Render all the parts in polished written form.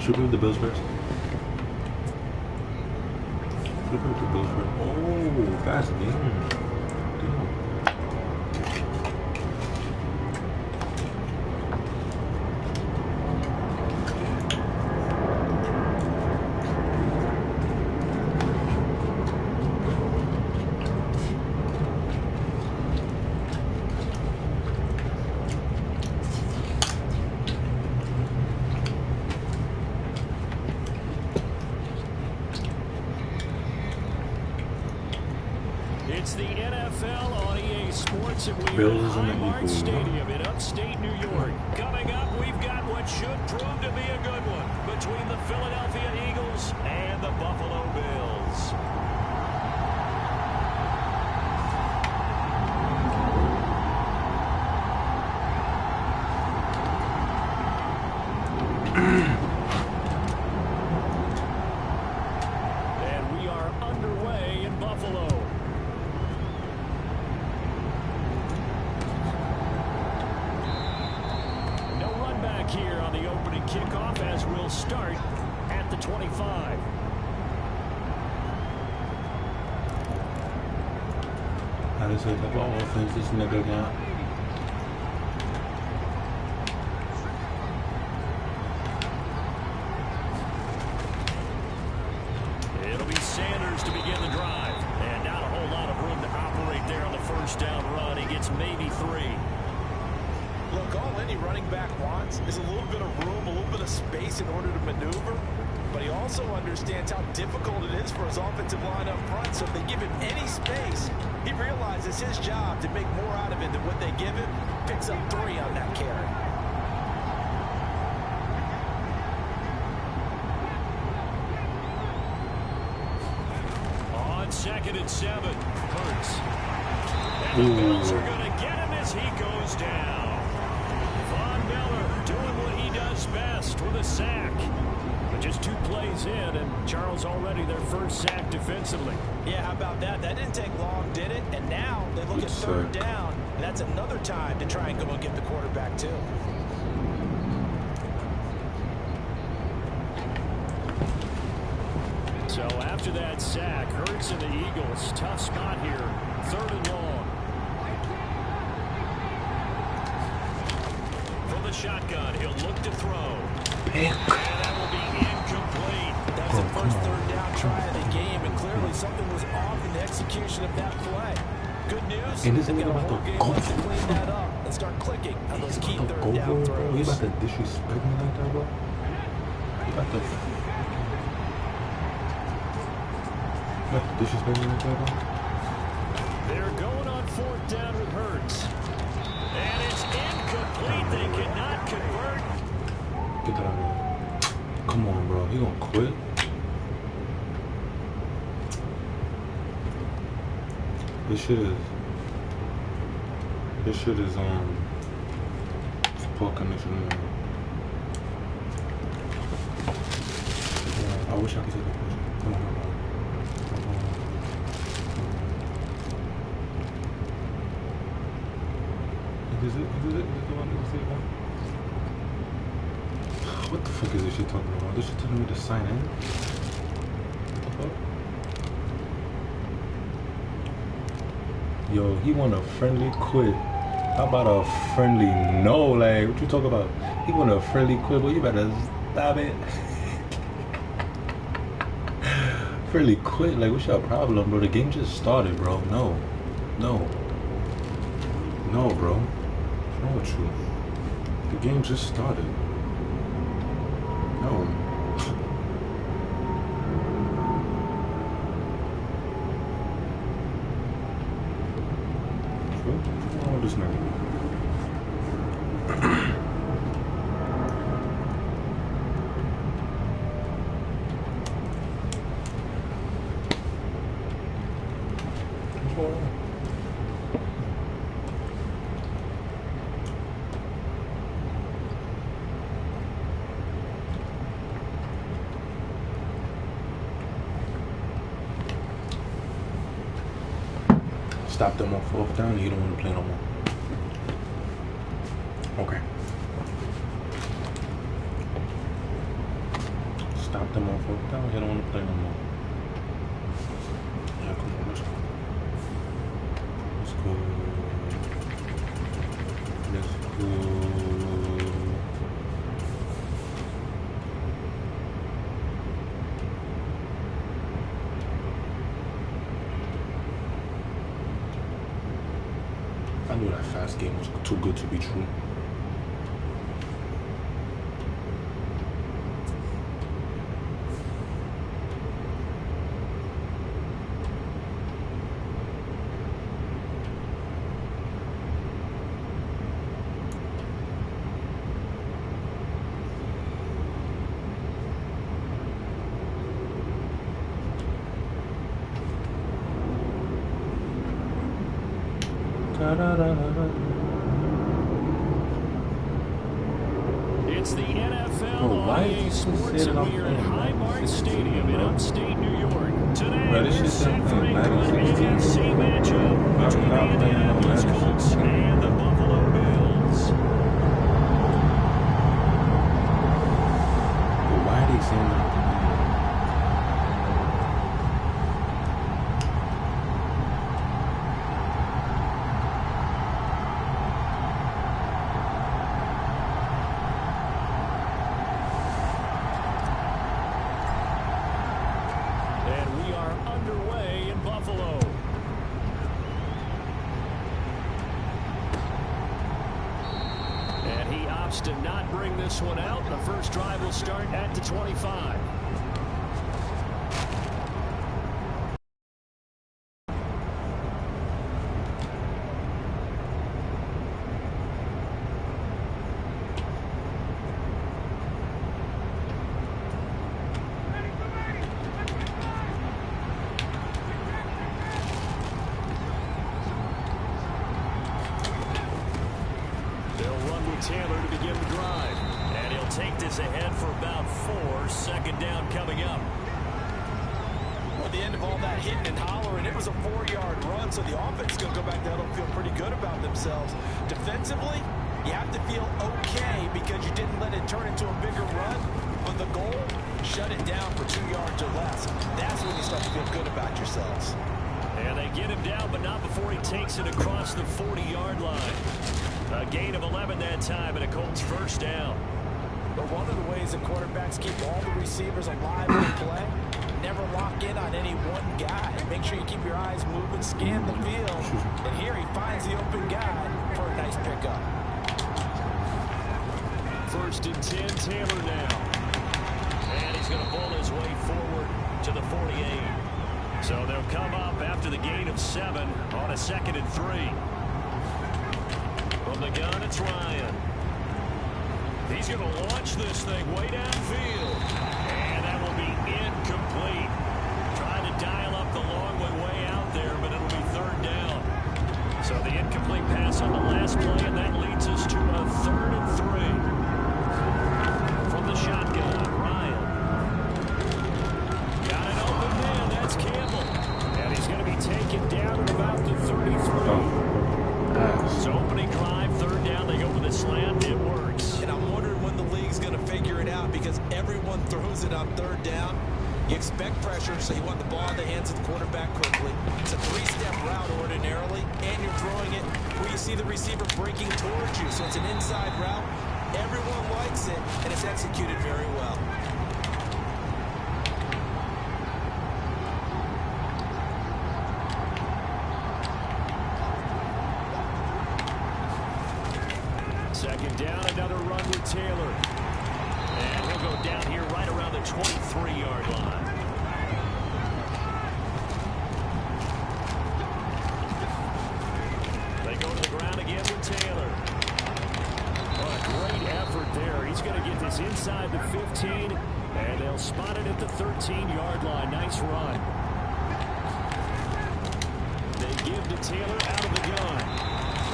Should we with the Bills first? Should we with the Bills first? Oh, fast game. Damn. It's the NFL on EA Sports, and we're Bills at and the Highmark Eagles. Stadium in upstate New York. Coming up, we've got what should prove to be a good one between the Philadelphia Eagles and the Buffalo Bills. And we are underway in Buffalo. No run back here on the opening kickoff as we'll start at the 25. How does it have all offense this nigga got? It'll be Sanders to begin the drive. And not a whole lot of room to operate there on the first down run. He gets maybe 3. Look, all any running back wants is a little bit of room, a little bit of space in order to maneuver. But he also understands how difficult it is for his offensive line up front. So if they give him any space, he realizes his job to make more out of it than what they give him. Picks up 3 on that carry. On 2nd and 7, Hurts. And the Bills are going to get him as he goes down. Von Miller doing what he does best with a sack. But just 2 plays in, and Charles already their first sack defensively. Yeah, how about that? That didn't take long, did it? And now they look at 3rd down. And that's another time to try and go and get the quarterback, too. So after that sack, Hurts and the Eagles, tough spot here, 3rd and long. From the shotgun, he'll look to throw. And that will be incomplete. That's the first 3rd down try of the game, and clearly something was off in the execution of that play. Good news, they've got a whole game left to clean that up and start clicking on those key 3rd down throws. You about to disrespect me like that, bro? You about to disrespect me like that, bro? They're going on 4th down with Hurts. And it's incomplete. They cannot convert. Get that out of here. Come on, bro. He gonna quit? This shit is poor connection. Yeah, I wish I could take a picture. Come on, bro. Is it the one that say that? What the fuck is this shit talking about? This shit telling me to sign in? What the fuck? Yo, he want a friendly quit. How about a friendly no? Like, what you talk about? He want a friendly quit, but you better stop it. Friendly quit? Like, what's your problem, bro? The game just started, bro. No, bro. What's wrong with you? The game just started. No. What's wrong with this nigga? What's going on? Stop them on 4th down, you don't want to play no more. Okay. stop them on fourth down. He don't want to play no more. Yeah, come on, let's go. Let's go. Let's go. I knew that fast game was too good to be true. It's the NFL on EA Sports, and we are at Highmark Stadium in upstate New York. Today, we're set for a good AFC matchup between the Indianapolis Colts and the Buffalo Bills. Why are they saying that? To not bring this one out. The first drive will start at the 25. Taylor to begin the drive. And he'll take this ahead for about 4. Second down coming up. At the end of all that hitting and hollering, it was a 4-yard run, so the offense is going to go back there and feel pretty good about themselves. Defensively, you have to feel okay because you didn't let it turn into a bigger run. But the goal, shut it down for 2 yards or less. That's when you start to feel good about yourselves. And they get him down, but not before he takes it across the 40-yard line. A gain of 11 that time, and a Colts first down. But one of the ways that quarterbacks keep all the receivers alive in play, never lock in on any one guy. Make sure you keep your eyes moving, scan the field. And here he finds the open guy for a nice pickup. First and 10, Taylor now. And he's going to pull his way forward to the 48. So they'll come up after the gain of 7 on a 2nd and 3. From the gun, it's Ryan. He's going to launch this thing way downfield. And that will be incomplete. Trying to dial up the long way out there, but it'll be 3rd down. So the incomplete pass on the last play, and that leads us to a 3rd and 3. From the shotgun, Ryan. Got an open man, that's Campbell. And he's going to be taken down at about the 33. So opening drive, 3rd down, they go with a slant, it works. And I'm wondering when the league's going to figure it out because everyone throws it on 3rd down. You expect pressure, so you want the ball in the hands of the quarterback quickly. It's a 3-step route ordinarily, and you're throwing it where you see the receiver breaking towards you. So it's an inside route. Everyone likes it, and it's executed very well. Second down, another run with Taylor. And he'll go down here right around the 23-yard line. They go to the ground again with Taylor. Oh, a great effort there. He's going to get this inside the 15, and they'll spot it at the 13-yard line. Nice run. They give to Taylor out of the gun.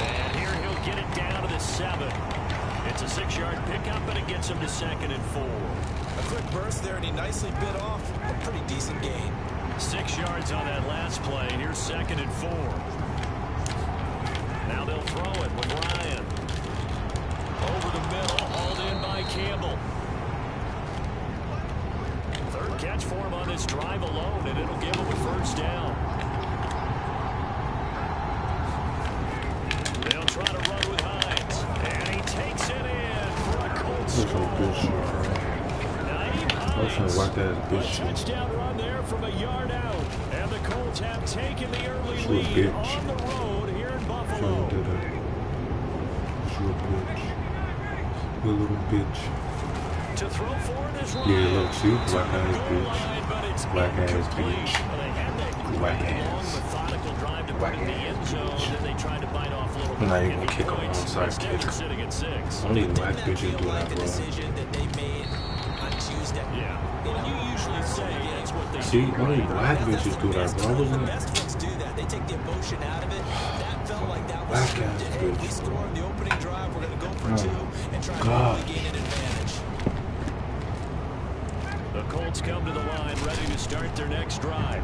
And here he'll get it down to the 7. It's a 6-yard pickup, and it gets him to 2nd and 4. A quick burst there, and he nicely bit off a pretty decent gain. 6 yards on that last play, and here's 2nd and 4. Now they'll throw it with Ryan. Over the middle, hauled in by Campbell. catch for him on this drive alone, and it'll give him a first down. They'll try to run with Hines, and he takes it in for a Colts score. Touchdown run there from a yard out, and the Colts have taken the early lead on the road here in Buffalo. You little bitch. To throw forward is Ryan. Yeah, look, see, black ass bitch. Black ass bitch. Black ass. Methodical drive to put in the end zone, then they tried to bite off a little bit. Not even gonna kick him onside kick. Sitting at 6. Only black bitches do that, bro. Yeah. Well, you usually say that's what they see, only black bitches do that, bro. Wasn't best ones do that. They take the emotion out of it. That felt like that was black ass hey, we scored the opening drive. We're going to go for 2 and try to really gain an advantage. The Colts come to the line ready to start their next drive.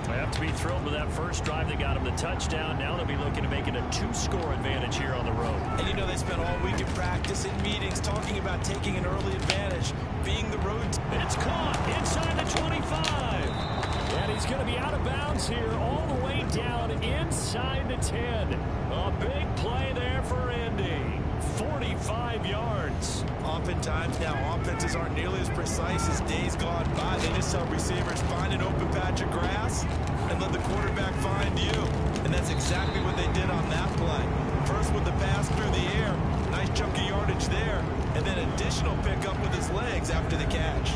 They have to be thrilled with that first drive. They got them the touchdown. Now they'll be looking to make it a 2-score advantage here on the road. And you know they spent all week in practice, in meetings, talking about taking an early advantage, being the road. It's caught inside the 25. And he's going to be out of bounds here all the way down inside the 10. A big play there for Indy. 45 yards. Oftentimes now offenses aren't nearly as precise as days gone by. They just tell receivers find an open patch of grass and let the quarterback find you. And that's exactly what they did on that play. First with the pass through the air, nice chunky yardage there, and then additional pickup with his legs after the catch.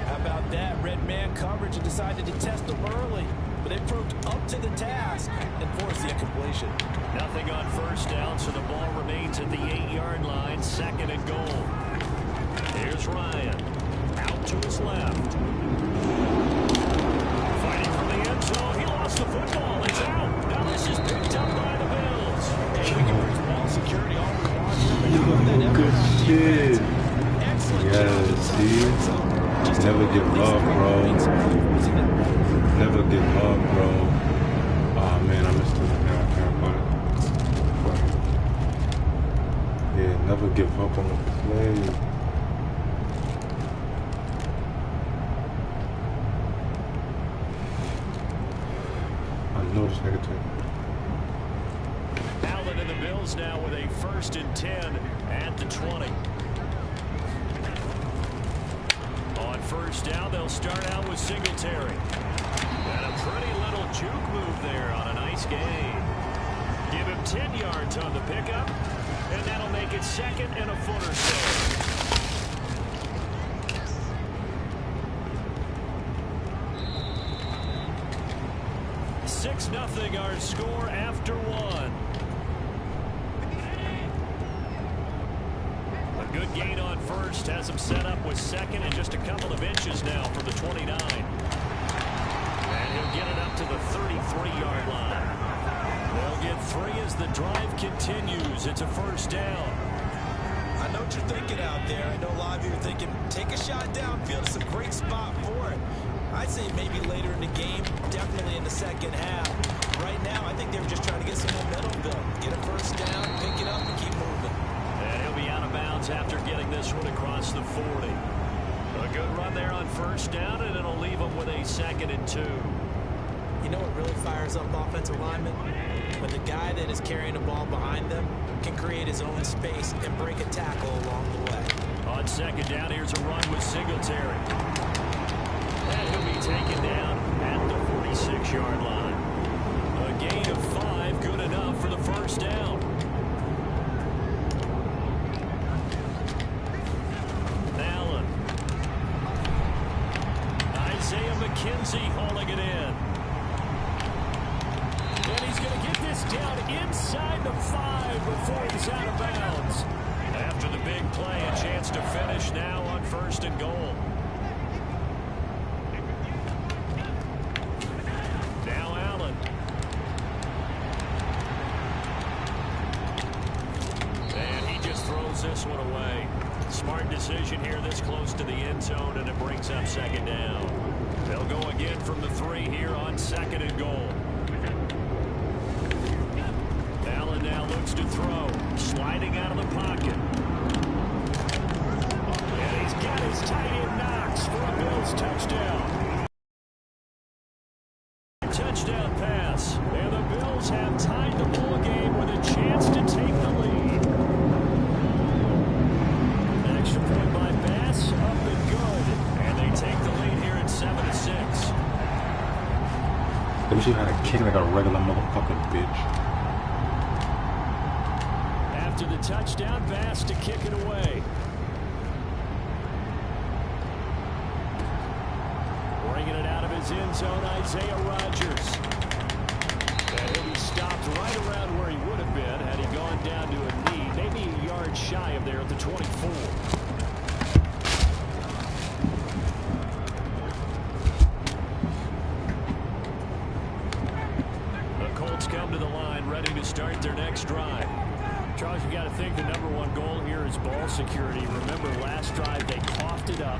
How about that? Red man coverage and decided to test them early, but they proved up to the task and forced the incompletion. Nothing on first down, so the ball remains at the 8-yard line, 2nd and goal. Here's Ryan, out to his left. Fighting for the end zone, he lost the football, it's out. Now this is picked up by the Bills. Hey, we can bring ball security all we want. Good shit. Yeah, see? Never give up, bro. Never give up, bro. Oh man, I missed it. Yeah, never give up on the play. I know this nigga too. Allen and the Bills now with a 1st and 10 at the 20. On first down, they'll start out with Singletary. And a pretty little juke move there on a nice gain. Give him 10 yards on the pickup, and that'll make it 2nd and a foot or so. 6-0 our score after 1. A good gain on first has him set up with 2nd and just a couple of inches now for the 29. And he'll get it up to the 33-yard line. They'll get 3 as the drive continues. It's a first down. I know what you're thinking out there. I know a lot of you are thinking, take a shot downfield. It's a great spot for it. I'd say maybe later in the game, definitely in the second half. Right now, I think they were just trying to get some momentum built. Get a first down, pick it up, and keep moving. And he'll be out of bounds after getting this one across the 40. A good run there on first down, and it'll leave them with a 2nd and 2. You know what really fires up offensive linemen? When the guy that is carrying the ball behind them can create his own space and break a tackle along the way. On second down, here's a run with Singletary. And he'll be taken down at the 46-yard line. A gain of 5, good enough for the first down. Allen. Isaiah McKenzie hauling it in. And he's going to get this down inside the 5 before he's out of bounds. After the big play, a chance to finish now on 1st and goal. Now Allen. And he just throws this one away. Smart decision here this close to the end zone, and it brings up 2nd down. They'll go again from the 3 here on 2nd and goal. Allen now looks to throw, sliding out of the pocket. And he's got his tight end Knox for a Bills touchdown. wish you had a kick like a regular motherfucking bitch. After the touchdown, Bass to kick it away. Bringing it out of his end zone, Isaiah Rodgers. And he'll be stopped right around where he would have been had he gone down to a knee, maybe a yard shy of there at the 24. Come to the line, ready to start their next drive. Charles, you got to think the #1 goal here is ball security. Remember, last drive they coughed it up,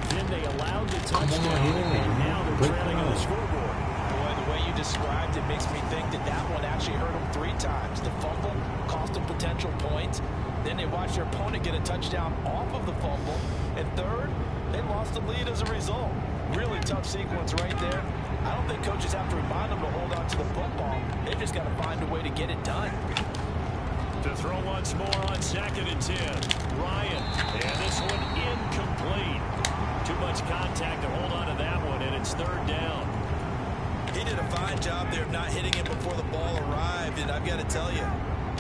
then they allowed the touchdown, and now they're trailing on the scoreboard. Boy, the way you described it makes me think that that one actually hurt them 3 times. The fumble cost them potential points. Then they watched their opponent get a touchdown off of the fumble. And third, they lost the lead as a result. Really tough sequence right there. I don't think coaches have to remind them to hold on to the football. They've just got to find a way to get it done. To throw once more on 2nd and 10. Ryan, and this one incomplete. Too much contact to hold on to that one, and it's 3rd down. He did a fine job there of not hitting it before the ball arrived, and I've got to tell you,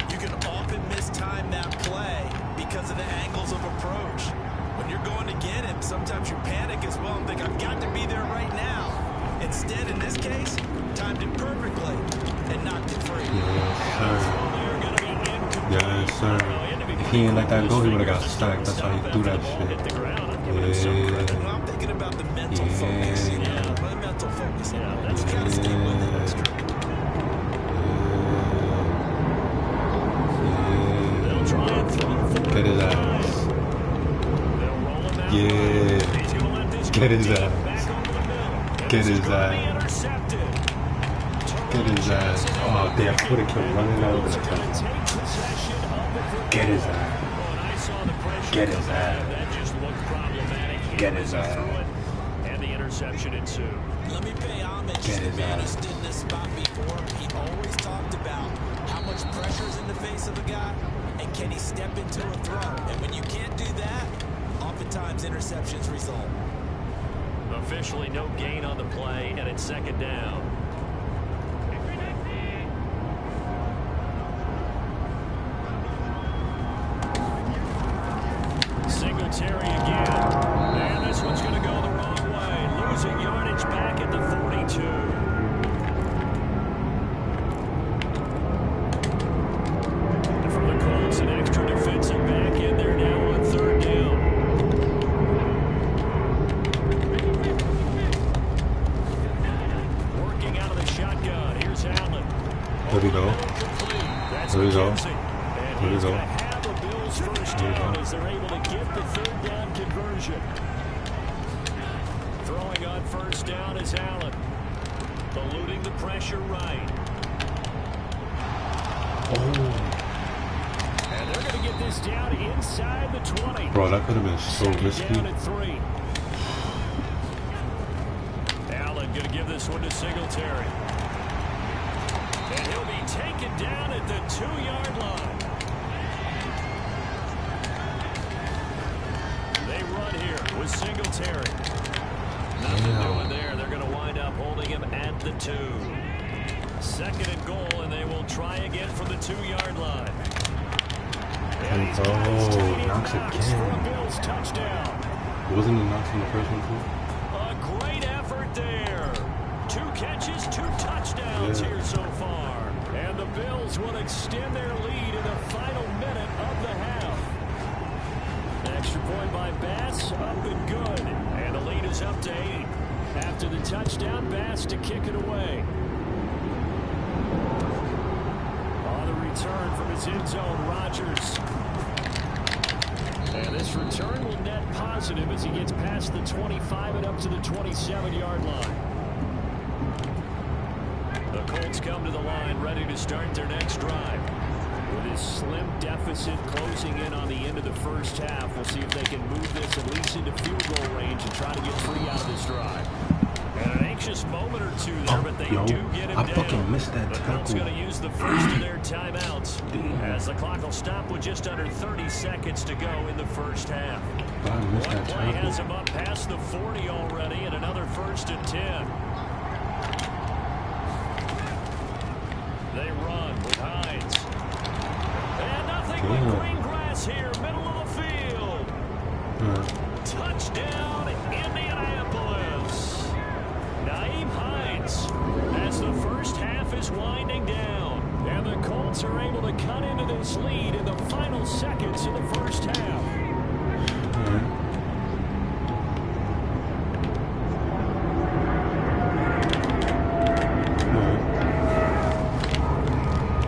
you can often mistime that play because of the angles of approach. When you're going to get him, sometimes you panic as well and think, I've got to be there right now. Instead, in this case, timed it perfectly and knocked it free. Yes, sir. If he ain't let that go, he would have got sacked. That's how he threw that shit. Well, I'm thinking about the mental focus. The mental focus. That's got to stay with it. That's true. Get his ass. Yeah. Get his ass. Get his ass. Get his ass. Oh, damn. I would have kept running out of the touchdown. Get his ass. Get his ass. Get his ass. And the interception ensued. Let me pay homage to the man who stood in this spot before. He always talked about how much pressure is in the face of a guy and can he step into a throw. And when you can't do that, oftentimes interceptions result. Officially no gain on the play, and it's 2nd down. Singletary again. And this one's going to go the wrong way. Losing yardage back at the 42. And for the Colts, an extra defensive back in there now on 3rd down. Working out of the shotgun. Here's Allen. There we go. There we go. There we go. First down as they're able to get the 3rd down conversion. Throwing on 1st down is Allen. Eluding the pressure right. And they're going to get this down inside the 20. Bro, that could have been so risky. Down at 3. Allen going to give this one to Singletary. And he'll be taken down at the 2-yard line. With Singletary. Nothing doing there. They're going to wind up holding him at the 2. 2nd and goal, and they will try again from the 2-yard line. Oh, knocks again. For a Bills touchdown. Wasn't it knocks in the first one too? A great effort there. 2 catches, 2 touchdowns here so far. And the Bills will extend their lead in the final minute of the half. Extra point by Bass, up and good. And the lead is up to 8. After the touchdown, Bass to kick it away. On the return from his end zone, Rodgers. And this return will net positive as he gets past the 25 and up to the 27-yard line. The Colts come to the line, ready to start their next drive. With his slim deficit closing in on the end of the first half, we'll see if they can move this at least into field goal range and try to get 3 out of this drive. And an anxious moment or 2 there, but they do get him down. I fucking missed that The tackle. Colts going to use the first of their timeouts as the clock will stop with just under 30 seconds to go in the first half. I missed One that play has tackle. him up past the 40 already, and another 1st and 10. on green grass here, middle of the field. Touchdown, Indianapolis. Naeem Hines, as the first half is winding down, and the Colts are able to cut into this lead in the final seconds of the first half.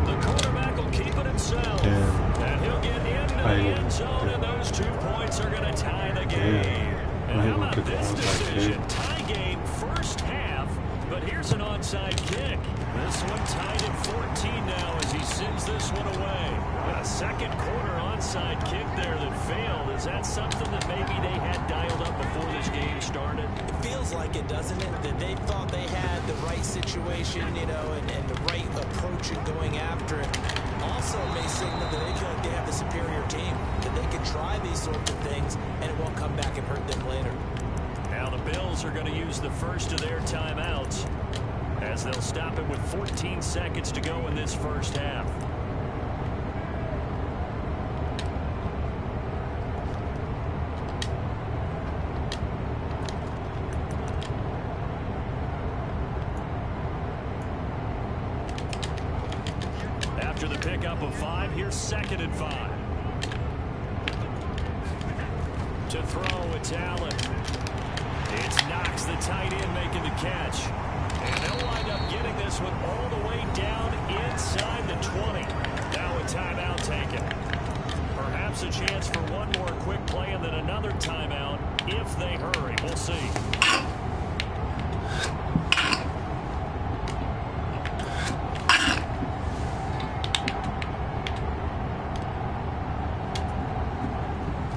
The quarterback will keep it himself, and he'll get into the end zone, and those 2 points are going to tie the game. And how about this decision? Tie game first half, but here's an onside kick. This one tied at 14 now as he sends this one away. A second quarter onside kick there that failed. Is that something that maybe they had dialed up before this game started? It feels like it, doesn't it? That they thought they had the right situation, you know, and the right approach in going after it. Also may signal that they feel like they have the superior team, that they can try these sorts of things and it won't come back and hurt them later. Now the Bills are going to use the first of their timeouts, as they'll stop it with 14 seconds to go in this first half. After the pickup of 5, here's 2nd and 5. To throw, it's Allen. It's Knox, the tight end, making the catch. And they'll wind up getting this one all the way down inside the 20. Now a timeout taken. Perhaps a chance for one more quick play and then another timeout if they hurry. We'll see.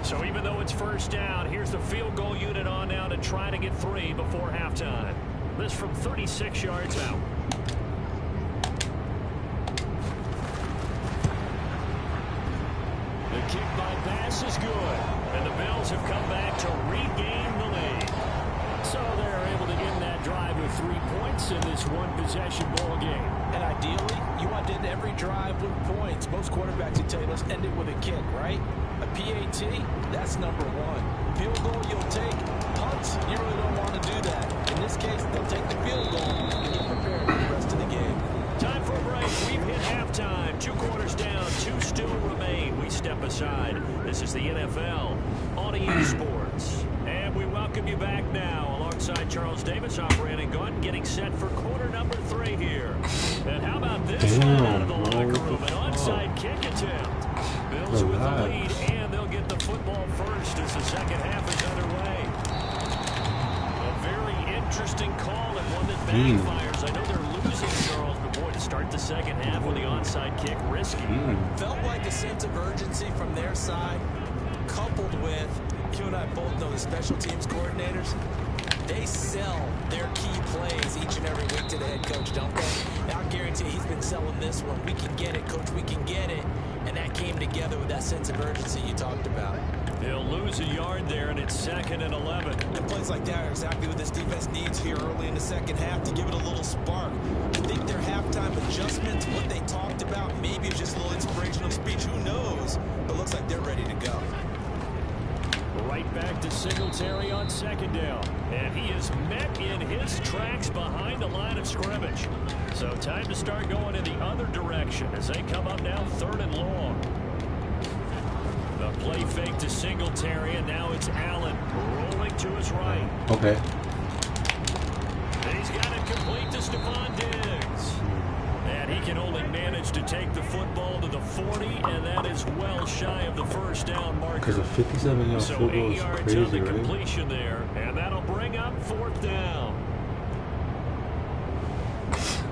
So even though it's first down, here's the field goal unit on now to try to get 3 before halftime. This from 36 yards out. The kick by Bass is good, and the Bills have come back to regain the lead. So they're able to end that drive with 3 points in this one-possession ball game. And ideally, you want to end every drive with points. Most quarterbacks would tell you, let's end it with a kick, right? A PAT, that's number 1. Field goal you'll take. Punts, you really don't want to do that. In this case, they'll take the field goal and get prepared for the rest of the game. Time for a break. We've hit halftime. 2 quarters down, 2 still remain. We step aside. This is the NFL on EA Sports. And we welcome you back now alongside Charles Davis, operating gun, getting set for quarter number 3 here. And how about this one out of the locker room? An onside kick attempt. Bills with the lead, and they'll get the football first as the second half is underway. A very interesting call and one that backfires. I know they're losing, Charles, but boy, to start the second half with the onside kick, risky. Felt like a sense of urgency from their side, coupled with, you and I both know the special teams coordinators, they sell their key plays each and every week to the head coach, don't they? And I'll guarantee he's been selling this one. We can get it, coach, we can get it. And that came together with that sense of urgency you talked about. He'll lose a yard there, and it's 2nd and 11. And plays like that are exactly what this defense needs here early in the second half to give it a little spark. I think their halftime adjustments, what they talked about, maybe it's just a little inspirational speech. Who knows? But it looks like they're ready to go. Right back to Singletary on 2nd down. And he is met in his tracks behind the line of scrimmage. So time to start going in the other direction as they come up now 3rd and long. The play fake to Singletary, and now it's Allen rolling to his right. Okay. He's got it complete to Stephon Diggs. And he can only manage to take the football to the 40, and that is well shy of the first down marker. Because a 57-yard So field goal 8 is yards crazy, of the right? completion there, and that'll bring up 4th down.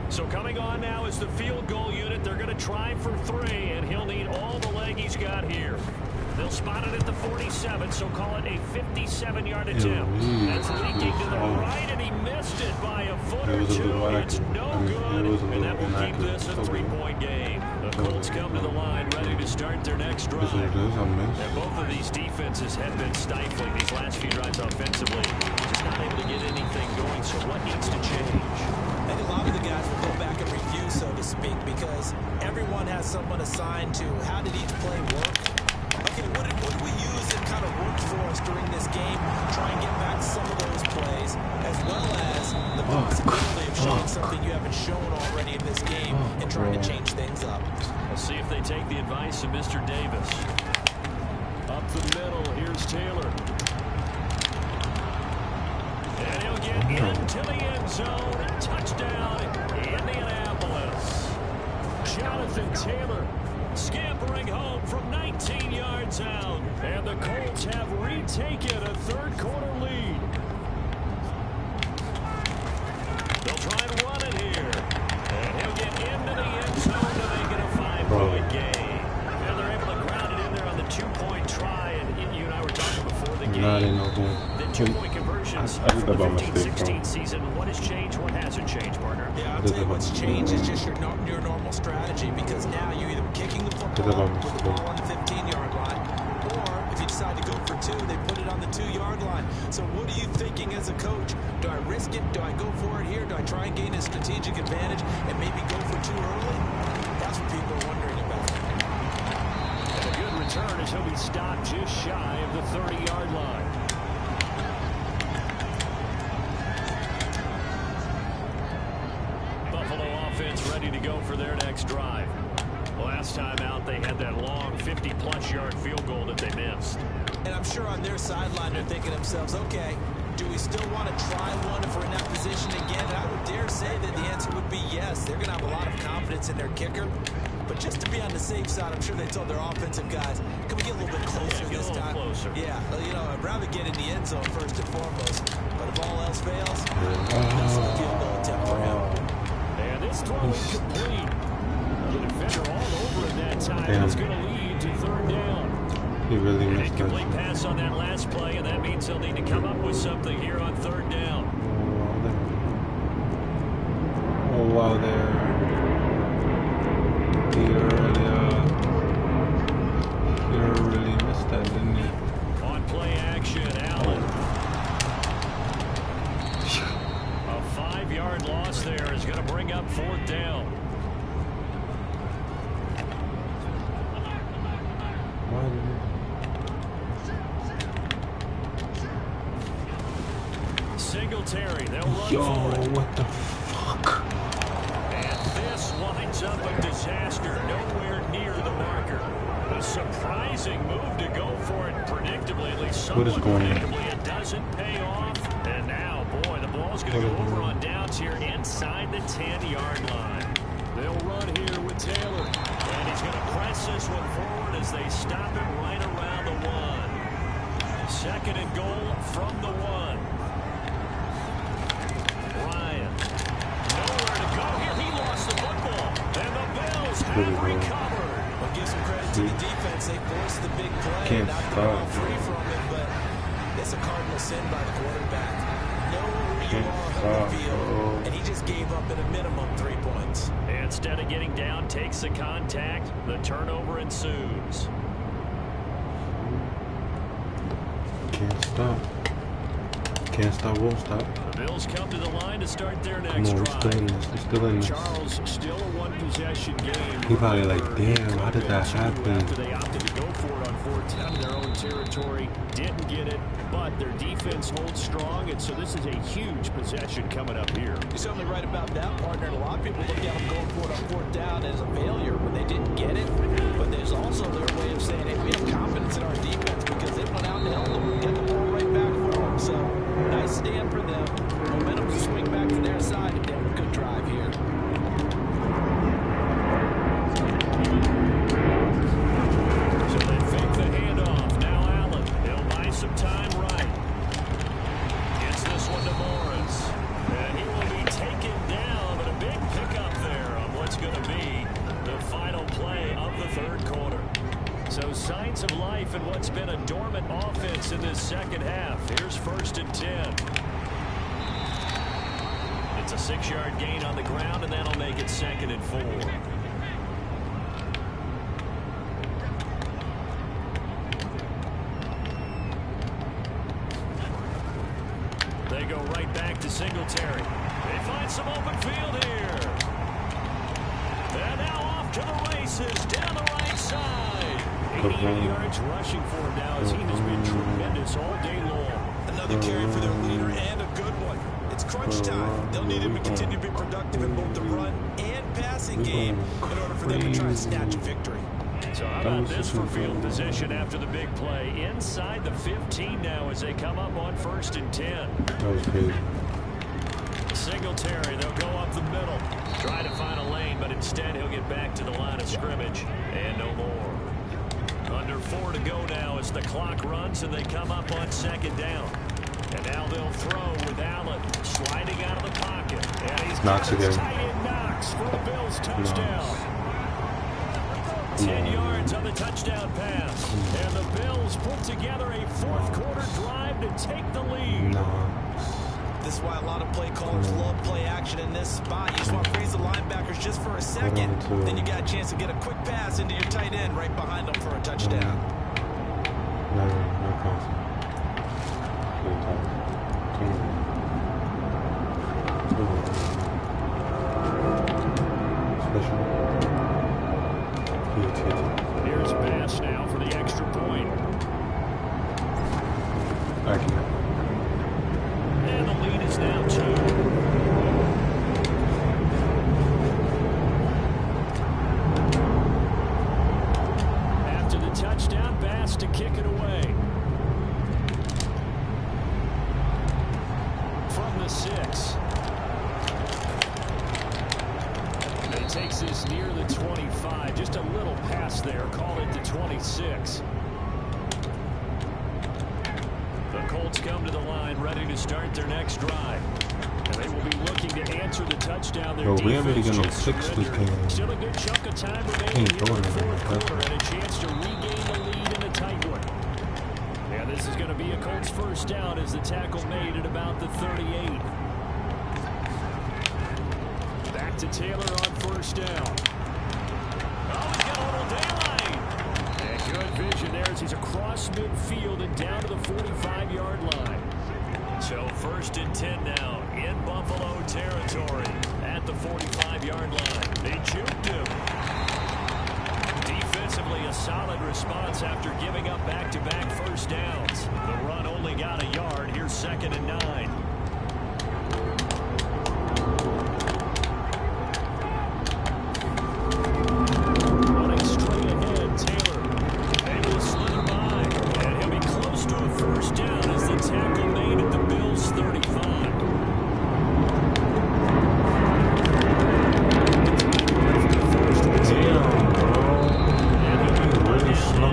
So coming on now is the field goal unit. They're going to try for 3, and he'll need all the leg he's got here. They'll spot it at the 47, so call it a 57-yard attempt. That's leaking to the right, and he missed it by a foot or 2. It's no good, and that will keep this a 3-point game. The Colts come to the line ready to start their next drive. And both of these defenses have been stifling these last few drives offensively. Just not able to get anything going, so what needs to change? I think a lot of the guys will go back and review so to speak, because everyone has someone assigned to how did each play work. Okay, what did we use that kind of worked for us during this game? Try and get back some of those plays, as well as the possibility of showing something you haven't shown already in this game and trying to change things up. We'll see if they take the advice of Mr. Davis. Up the middle, here's Taylor. And he'll get into the end zone. Touchdown, Indianapolis. Jonathan Taylor scampering home from 19 yards out. And the Colts have retaken a third-quarter lead. They'll try and run it here. And he'll get into the end zone to make it a 5-point game. And they're able to ground it in there on the 2-point try. And you and I were talking before the game. The 2-point conversions for the 15-16 season. What has changed? What hasn't changed, partner? Yeah, I'll tell you what's changed is just your normal strategy, because now you're either kicking the football with the ball on the 15-yard line, or if you decide to go for 2, they put it on the 2-yard line. So what are you thinking as a coach? Do I risk it? Do I go for it here? Do I try and gain a strategic advantage and maybe go for 2 early? That's what people are wondering about. And a good return as he'll be stopped just shy of the 30-yard line. Offense ready to go for their next drive. Last time out, they had that long 50-plus yard field goal that they missed. And I'm sure on their sideline, they're thinking to themselves, okay, do we still want to try one if we're in that position again? And I would dare say that the answer would be yes. They're going to have a lot of confidence in their kicker. But just to be on the safe side, I'm sure they told their offensive guys, can we get a little bit closer this time? Closer. Yeah, you know, I'd rather get in the end zone first and foremost. But if all else fails, that's a field goal attempt for him. And this throw incomplete. The defender all over it that time. It's going to lead to 3rd down. He really missed that. Incomplete pass on that last play, and that means they'll need to come up with something here on 3rd down. Oh, wow, there. He really missed that, didn't he? On play action, Allen. A 5-yard loss there is going to bring up 4th down. Singletary, they'll run for it. What the fuck? And this winds up a disaster, nowhere near the marker. A surprising move to go for it predictably, at least somewhat predictably. It doesn't pay off. And now, boy, the ball's going to go over on downs here inside the 10-yard line. They'll run here with Taylor. And he's going to press this one forward as they stop him right around the 1. 2nd and goal from the 1. Ryan. Nowhere to go here. He lost the football. And the Bills have recovered. Well, give some credit to the defense. They forced the big play. Can't Knocked the ball free from it, but it's a cardinal sin by the quarterback. Know where you are on the field, and he just gave up at a minimum 3 points. Instead of getting down, takes the contact. The turnover ensues. Can't stop. Can't stop, won't stop. The Bills come to the line to start their next drive. Still in this. Charles, still a one-possession game. He probably like, damn, how did that happen? After they opted to go for it on 4th down in their own territory, didn't get it, but their defense holds strong, and so this is a huge possession coming up here. You're certainly right about that, partner. And a lot of people look at them going for it on 4th down as a failure when they didn't get it. But there's also their way of saying, hey, we have confidence in our defense because they went out and held them and get the ball right back for them. So nice stand for them. Momentum to swing back to their side, and they have a good drive here. So they fake the handoff. Now Allen. He'll buy some time right. Gets this one to Morris. And he will be taken down, but a big pickup there on what's going to be the final play of the 3rd quarter. So signs of life in what's been a dormant offense in this 2nd half. Here's 1st and 10. It's a 6-yard gain on the ground, and that'll make it 2nd and 4. They go right back to Singletary. They find some open field here. And now off to the races, down the right side. 88 yards rushing for him now as he has been tremendous all day long. Another carry for their leader and a good one. It's crunch time. They'll need him to continue to be productive in both the run and passing game in order for them to try to snatch a victory. So how about this for field position after the big play? Inside the 15 now as they come up on 1st and 10. That was crazy. Singletary, they'll go up the middle. Try to find a lane, but instead he'll get back to the line of scrimmage. And no more. Under 4 to go now as the clock runs and they come up on 2nd down. And now they'll throw with Allen sliding out of the pocket. And he's Knox again. tight end Knox for a Bills touchdown. 10 yards on the touchdown pass. And the Bills put together a 4th quarter drive to take the lead. This is why a lot of play callers love play action in this spot. You just want to freeze the linebackers just for a second. Then you got a chance to get a quick pass into your tight end right behind them for a touchdown. Here's a pass now for the extra point. And the lead is now 2. After the touchdown, Bass to kick it away. From the 6. It takes this near the 25. Just a little pass there. Call it the 26. The Colts come to the line, ready to start their next drive. And they will be looking to answer the touchdown. Their we haven't defense even just fixed this surrendered. thing. Still a good chunk of time remaining in the 4th quarter and a chance to regain the lead in a tight one. And this is going to be a Colts first down as the tackle made at about the 38. Back to Taylor on 1st down. Oh, he's got a little daylight. And good vision there as he's across midfield and down to the 45-yard line. So 1st and 10 now in Buffalo territory at the 45-yard line. They juked him. Defensively, a solid response after giving up back-to-back first downs. The run only got a yard. Here's 2nd and 9. Running straight ahead, Taylor. Able to slither by. And he'll be close to a first down as the tackle made at the Bills' 35.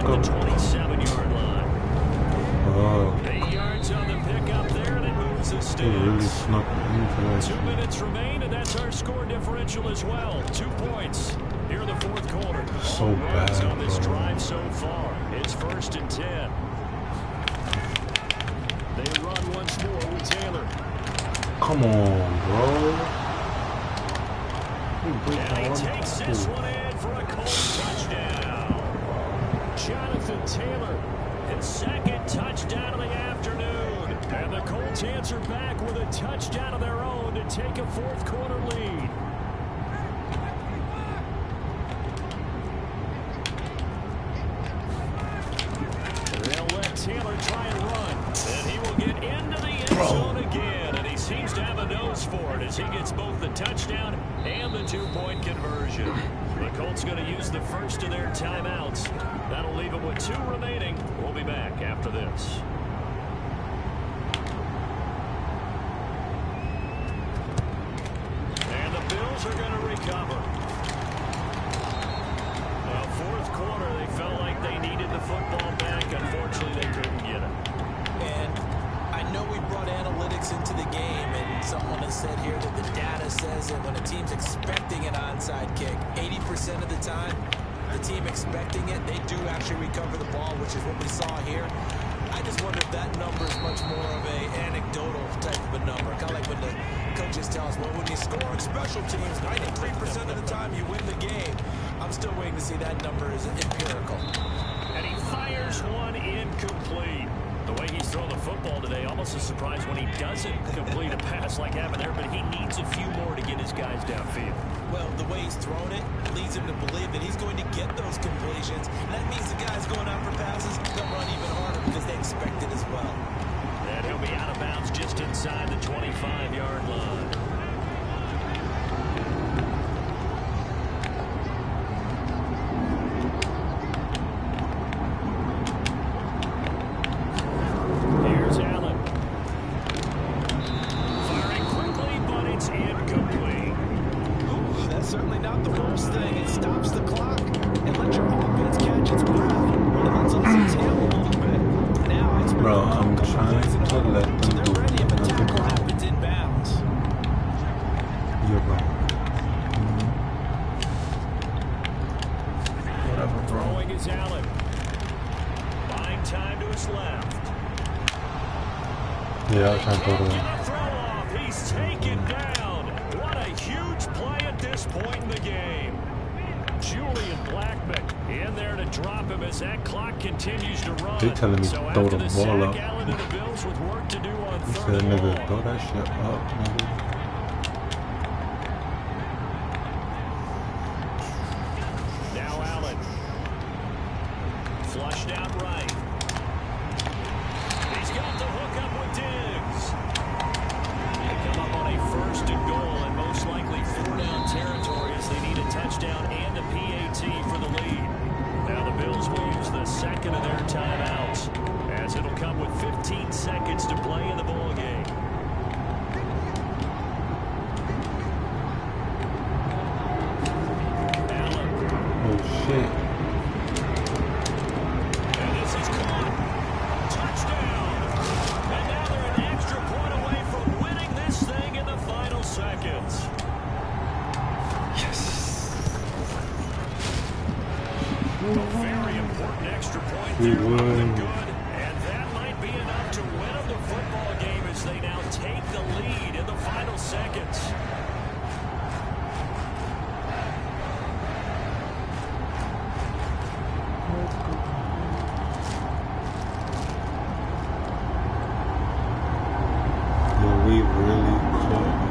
The 27-yard line. 8 yards on the pickup there, and it moves the sticks. 2 minutes remain, and that's our score differential as well. 2 points here in the 4th quarter. So All runs bad, on this bro. drive so far. It's 1st and 10. They run once more with Taylor. Come on, bro. And he takes this one in for a Colts touchdown. Jonathan Taylor, his 2nd touchdown of the afternoon. And the Colts answer back with a touchdown of their own to take a 4th quarter lead. They'll let Taylor try and run. And he will get into the end zone again. And he seems to have a nose for it as he gets both the touchdown and the 2-point conversion. The Colts going to use the first of their timeouts. That'll leave them with 2 remaining. We'll be back after this. And the Bills are going to recover. Well, 4th quarter, they felt like they needed the football back. Unfortunately, they couldn't get it. And I know we brought analytics into the game, and someone has said here that the data says that when a team's expecting an onside kick, 80% of the time, the team expecting it, they do actually recover the ball, which is what we saw here. I just wonder if that number is much more of a anecdotal type of a number. Kind of like when the coaches tell us, well, when you score on special teams, 93% of the time you win the game. I'm still waiting to see that number is empirical. And he fires one incomplete. The way he's thrown the football today almost also surprised when he doesn't complete a pass like happened there, but he needs a few more to get his guys downfield. Well, the way he's thrown it leads him to believe that he's going to get those completions. And that means the guys going out for passes, they'll run even harder because they expect it as well. And he'll be out of bounds just inside the 25-yard line. Here's Allen. Firing quickly, but it's incomplete. Ooh, that's certainly not the worst thing. It stops the clock and lets your offense catch its breath. It lets us exhale a little bit. Now it's Bro, I'm trying to let them so they're do ready if a nothing. tackle happens inbounds. You're right. Whatever, bro. Throwing is Allen. Buying time to his left. Yeah, I was trying to go to Making him. a throw off. He's taken down. What a huge play at this point in the game. Julian Blackman in there to drop him as that clock continues to run. They telling me So throw after the the ball sack, up. Allen and the Bills with work to do on He third said, and nigga, long. throw that shit up, nigga. Now Allen. Flushed out right. He's got the hook up with Diggs. They come up on a 1st and goal and most likely 4-down territory as they need a touchdown and a PAT for the lead. Now the Bills will use the second of their timeouts as it'll come with 15 seconds to play in the ball game. Allen. Oh, shit. And this is caught. Touchdown. And now they're an extra point away from winning this thing in the final seconds. A very important extra point We there. Would have been won. good. And that might be enough to win them the football game as they now take the lead in the final seconds. Yeah, we really caught.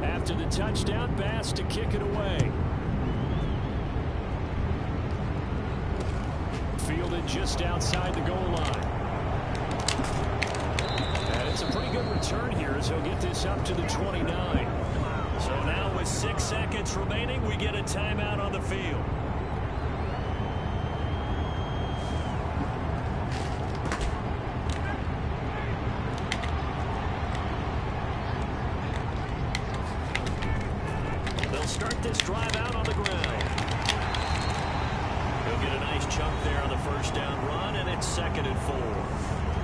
After the touchdown, Bass to kick it away. Fielded just outside the goal line. And it's a pretty good return here as he'll get this up to the 29. So now with 6 seconds remaining, we get a timeout on the field. They'll start this drive out on the ground. He'll get a nice chunk there on the 1st down run, and it's 2nd and 4.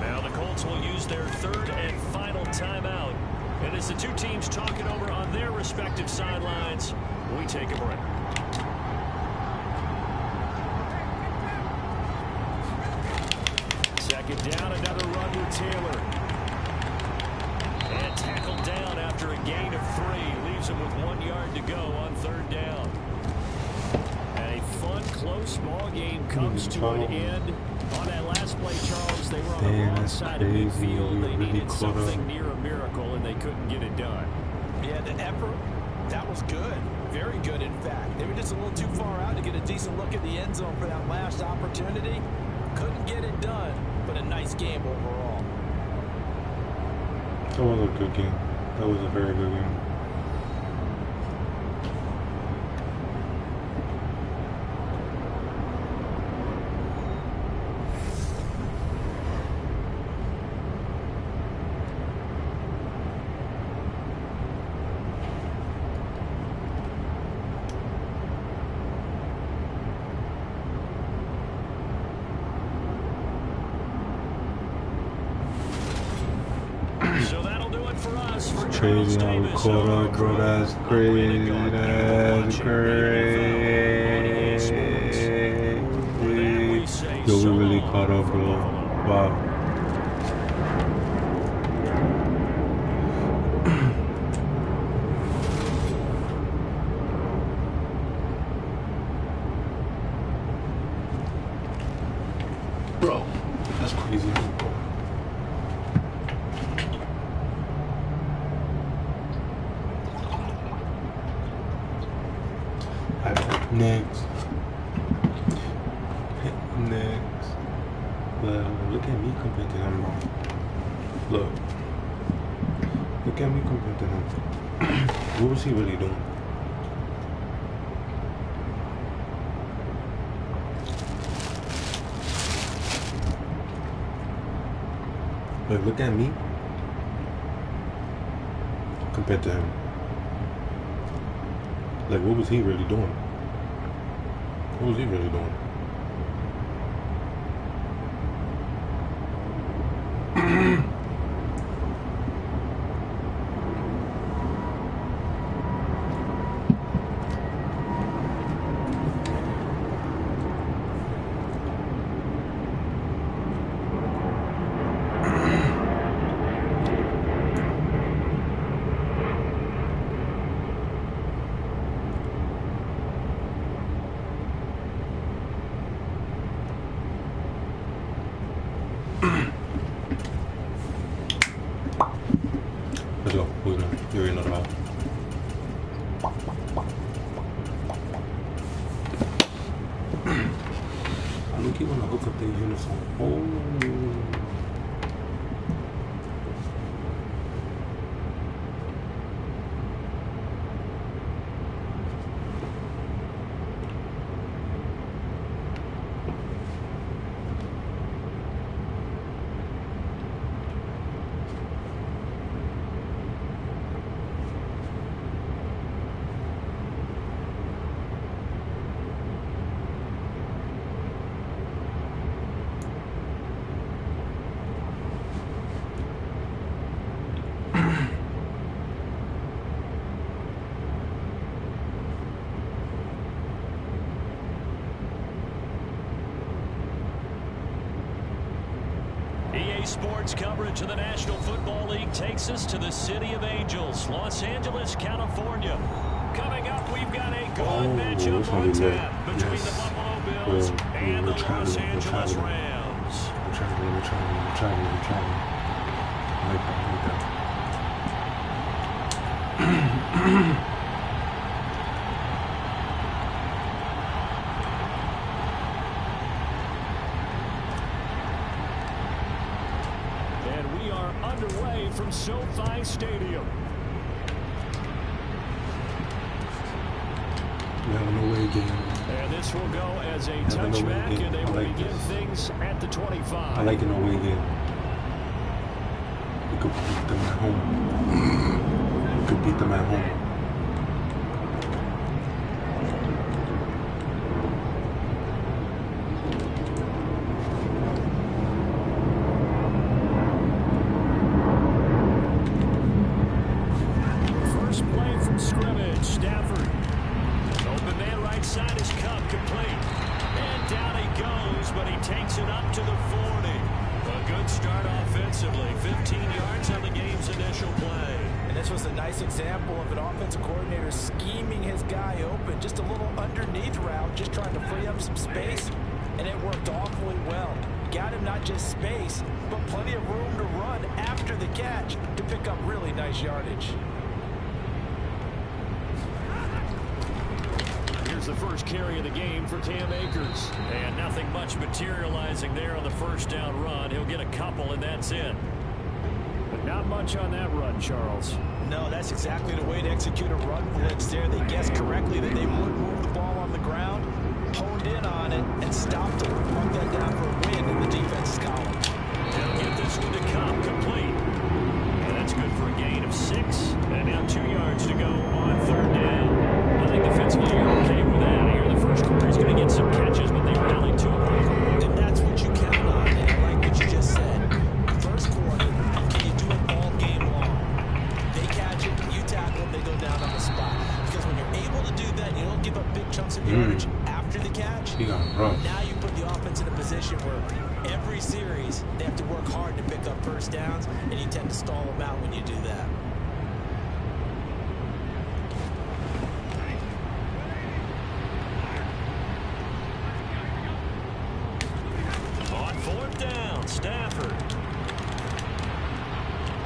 Now the Colts will use their 3rd and final timeout. And as the two teams talk it over on their respective sidelines, we take a break. Second down, another run with Taylor. And tackled down after a gain of 3. Leaves him with 1 yard to go on 3rd down. A fun, close ball game comes to an end. On that last play, Charles, they were on the wrong side of midfield. They needed something near a miracle, and they couldn't get it done. Yeah, the effort, that was good. Very good, in fact. They were just a little too far out to get a decent look at the end zone for that last opportunity. Couldn't get it done, but a nice game overall. That was a good game. That was a very good game. So that'll do it for us. For Crazy how we caught up, bro. That's crazy. That's crazy. Yo, we really caught up, bro. Wow. Bro, that's crazy. Next. Next. Well, look at me compared to him, bro. Look. Look at me compared to him. What was he really doing? Like, look at me compared to him. Like, what was he really doing? What was he really doing? Let's go. Who's next? You already know the ball. I look, you want to hook up their uniform. Oh. Sports coverage of the National Football League takes us to the City of Angels, Los Angeles, California. Coming up, we've got a good matchup on tap between the Buffalo Bills and the Los Angeles Rams. We're traveling. Like that. Underway from SoFi Stadium. We have an away game. And this will go as a touchback, and they will begin things at the 25. I like an away game. We could beat them at home. We could beat them at home. Example of an offensive coordinator scheming his guy open, just a little underneath route, just trying to free up some space, and it worked awfully well. Got him not just space, but plenty of room to run after the catch to pick up really nice yardage. Here's the first carry of the game for Cam Akers, and nothing much materializing there on the first down run. He'll get a couple, and that's it. But not much on that run, Charles. No, that's exactly the way to execute a run blitz there. They guessed correctly that they would move the ball on the ground, honed in on it, and stopped it. Mark that down for a win in the defense's column. They'll get this one to Cobb complete. And that's good for a gain of 6. And now 2 yards to go on third down. I think defensively you're okay with that. Here in the first quarter, he's going to get some catches, but they rallied to him. And that's what you count on. And I like what you just said. First quarter, can you do it all game long? They catch it, you tackle them, they go down on the spot. Because when you're able to do that, you don't give up big chunks of yardage after the catch. Now you put the offense in a position where every offense. They have to work hard to pick up first downs, and you tend to stall them out when you do that. On fourth down, Stafford.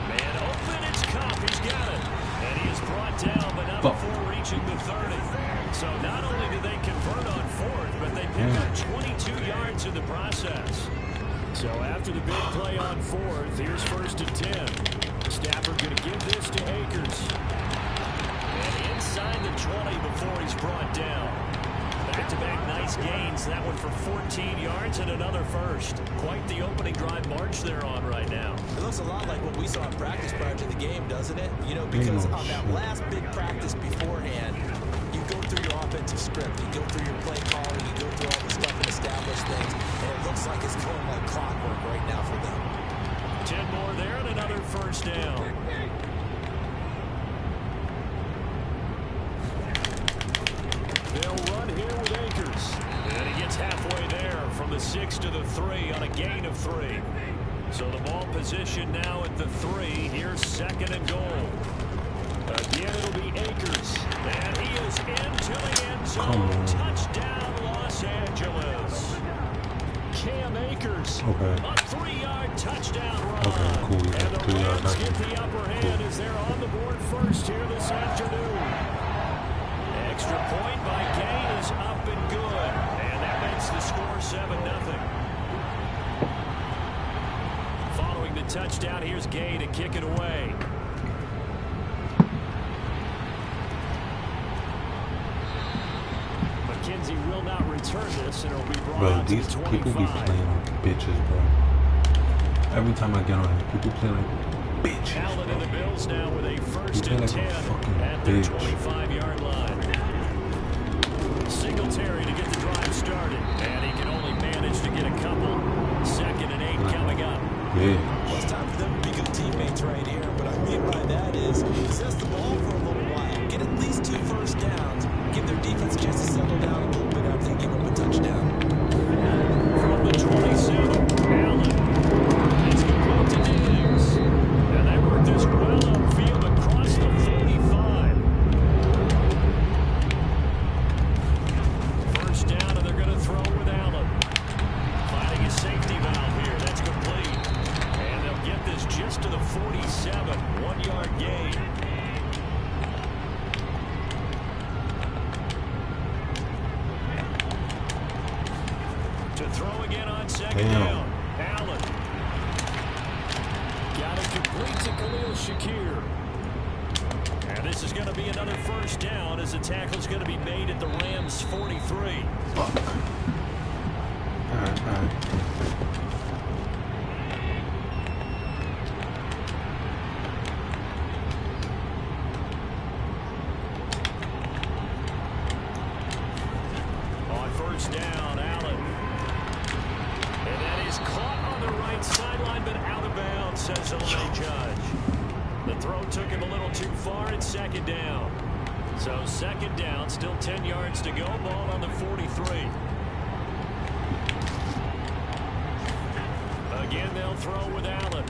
Man open, it's Cup. He's got it. And he is brought down, but not before reaching the 30. So not only did they convert on fourth, but they pick up 22 yards in the process. So after the big play on fourth, here's first and 10. Stafford going to give this to Akers. And inside the 20 before he's brought down. Back-to-back nice gains. That one for 14 yards and another first. Quite the opening drive march they're on right now. It looks a lot like what we saw in practice prior to the game, doesn't it? You know, because on that last big practice beforehand, you go through your offensive script, you go through your play calling, you go through all the stuff and establish things, and it looks like it's going like clockwork right now for them. 10 more there and another first down. They'll run here with Akers. And he gets halfway there from the 6 to the 3 on a gain of 3. So the ball position now at the 3. Here's second and goal. Again, it'll be Akers. And he is into the end zone. Touchdown, Los Angeles. Cam Akers. Okay. A 3-yard touchdown run. Okay, cool. And the Rams get the upper hand as they're on the board first here this afternoon. Extra point by Gay is up and good. And that makes the score 7-0. Following the touchdown, here's Gay to kick it away. McKenzie will not return this, and it'll be brought out to the 25. People be playing like bitches, bro. Every time I get on here, people play like bitches. Allen and the Bills now with a first and like 10 at their 25-yard line. Singletary to get the drive started, and he can only manage to get a couple. Second and 8 coming up. Yeah. Well, it's time for them to be good teammates right here. What I mean by that is possess the ball for a little while, get at least 2 first downs, give their defense a chance to settle down a little bit after they give them a touchdown. From the 27, Allen. It's complete to Diggs. And they work this well upfield across the 45. First down, and they're going to throw with Allen. Finding a safety valve here. That's complete. And they'll get this just to the 47. 1-yard gain. To throw again on second down. Allen. Got it complete to Khalil Shakir. And this is going to be another first down as the tackle's going to be made at the Rams' 43. Fuck. All right. On first down, Allen. And that is caught on the right sideline, but out of bounds, says the line judge. The throw took him a little too far at second down. So second down, still 10 yards to go. Ball on the 43. Again, they'll throw with Allen.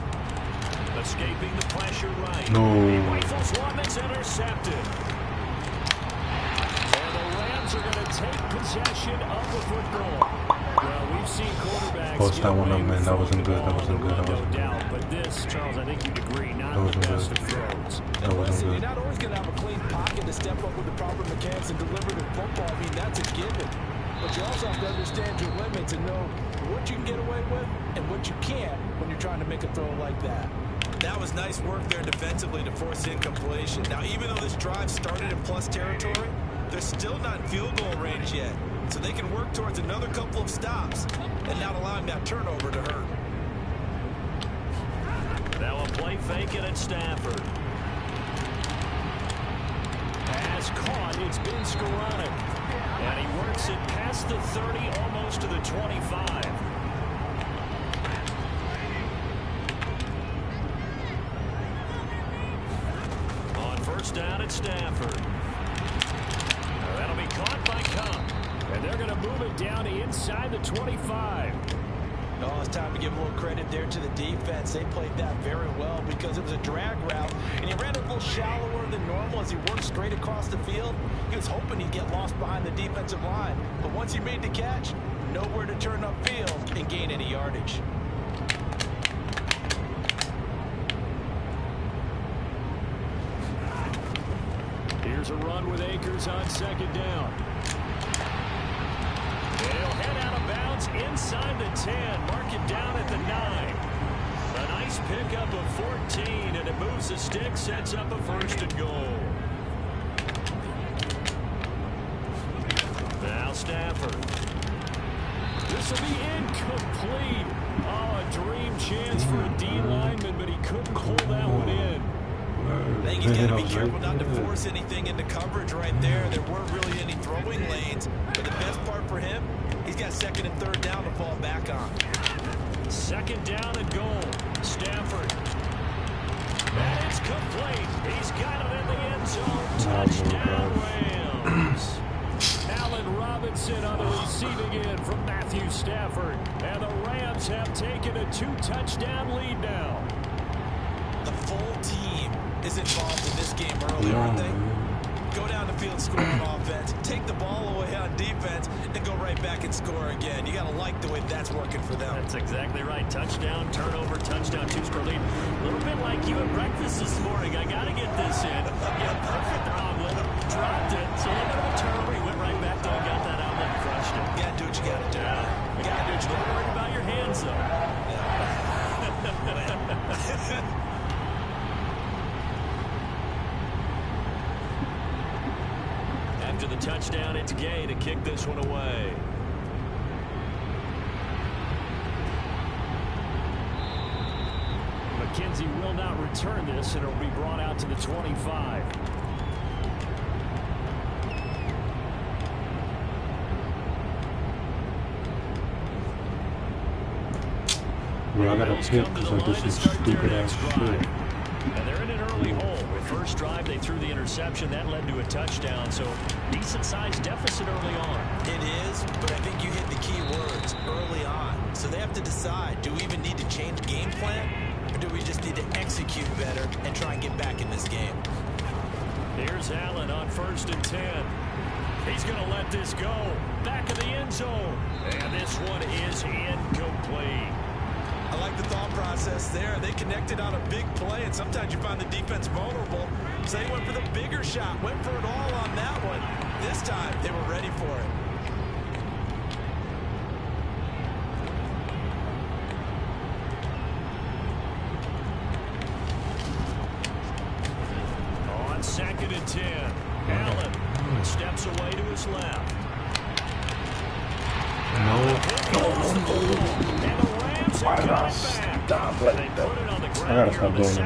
Escaping the pressure right. No. He rifles one that's intercepted. And the Rams are going to take possession of the football. Well, we've seen quarterbacks Post that one up, man. That wasn't good. That wasn't good. That no wasn't good. doubt. But this, Charles, I think you'd agree, not the best of throws. That wasn't Listen, good. you're not always going to have a clean pocket to step up with the proper mechanics and deliver the football. I mean, that's a given. But you also have to understand your limits and know what you can get away with and what you can't when you're trying to make a throw like that. That was nice work there defensively to force incompletion. Now, even though this drive started in plus territory, they're still not in field goal range yet. So they can work towards another couple of stops and not allowing that turnover to hurt. Now a play fake it at Stafford. Pass caught. It's been Skoranek. And he works it past the 30, almost to the 25. On first down at Stafford. That'll be caught by Cup. And they're going to move it down to inside the 25. Oh, it's time to give a little credit there to the defense. They played that very well because it was a drag route, and he ran a little shallower than normal as he worked straight across the field. He was hoping he'd get lost behind the defensive line, but once he made the catch, nowhere to turn upfield and gain any yardage. Here's a run with Akers on second down. He'll head out of bounds inside the 10. Mark it down at the 9. A nice pickup of 14, and it moves the stick, sets up a 1st and goal. Now Stafford. This will be incomplete. Oh, a dream chance for a D lineman, but he couldn't pull that one in. I think he's got to be careful not to force anything into coverage right there. There weren't really any throwing lanes, but the best part for him, he's got 2nd and 3rd down to fall back on. 2nd down and goal. Stafford. And it's complete. He's got it in the end zone. Touchdown, Rams. Allen Robinson on the receiving end from Matthew Stafford. And the Rams have taken a 2-touchdown lead now. The full team is involved in this game early, aren't they? Go down the field, score on offense, take the ball away on defense, and go right back and score again. You got to like the way that's working for them. That's exactly right. Touchdown, turnover, touchdown, 2-score lead. A little bit like you at breakfast this morning. I got to get this in. Yeah, perfect omelet. Dropped it. So a little bit of a turnover. He went right back there and got that omelet and crushed it. You got to do what you got to do. You got to do what you got to do. Worried about your hands, though. After the touchdown, it's Gay to kick this one away. McKenzie will not return this, and it will be brought out to the 25. Bro, I gotta pick because I did some stupid ass shit. And they're in an early hole. With first drive, they threw the interception. That led to a touchdown. So decent-sized deficit early on. It is, but I think you hit the key words early on. So they have to decide, do we even need to change game plan? Or do we just need to execute better and try and get back in this game? Here's Allen on 1st and 10. He's going to let this go. Back of the end zone. And this one is incomplete. I like the thought process there. They connected on a big play, and sometimes you find the defense vulnerable. So they went for the bigger shot, went for it all on that one. This time, they were ready for it. On 2nd and 10, Allen steps away to his left. Why did I stop like that? I gotta stop doing that.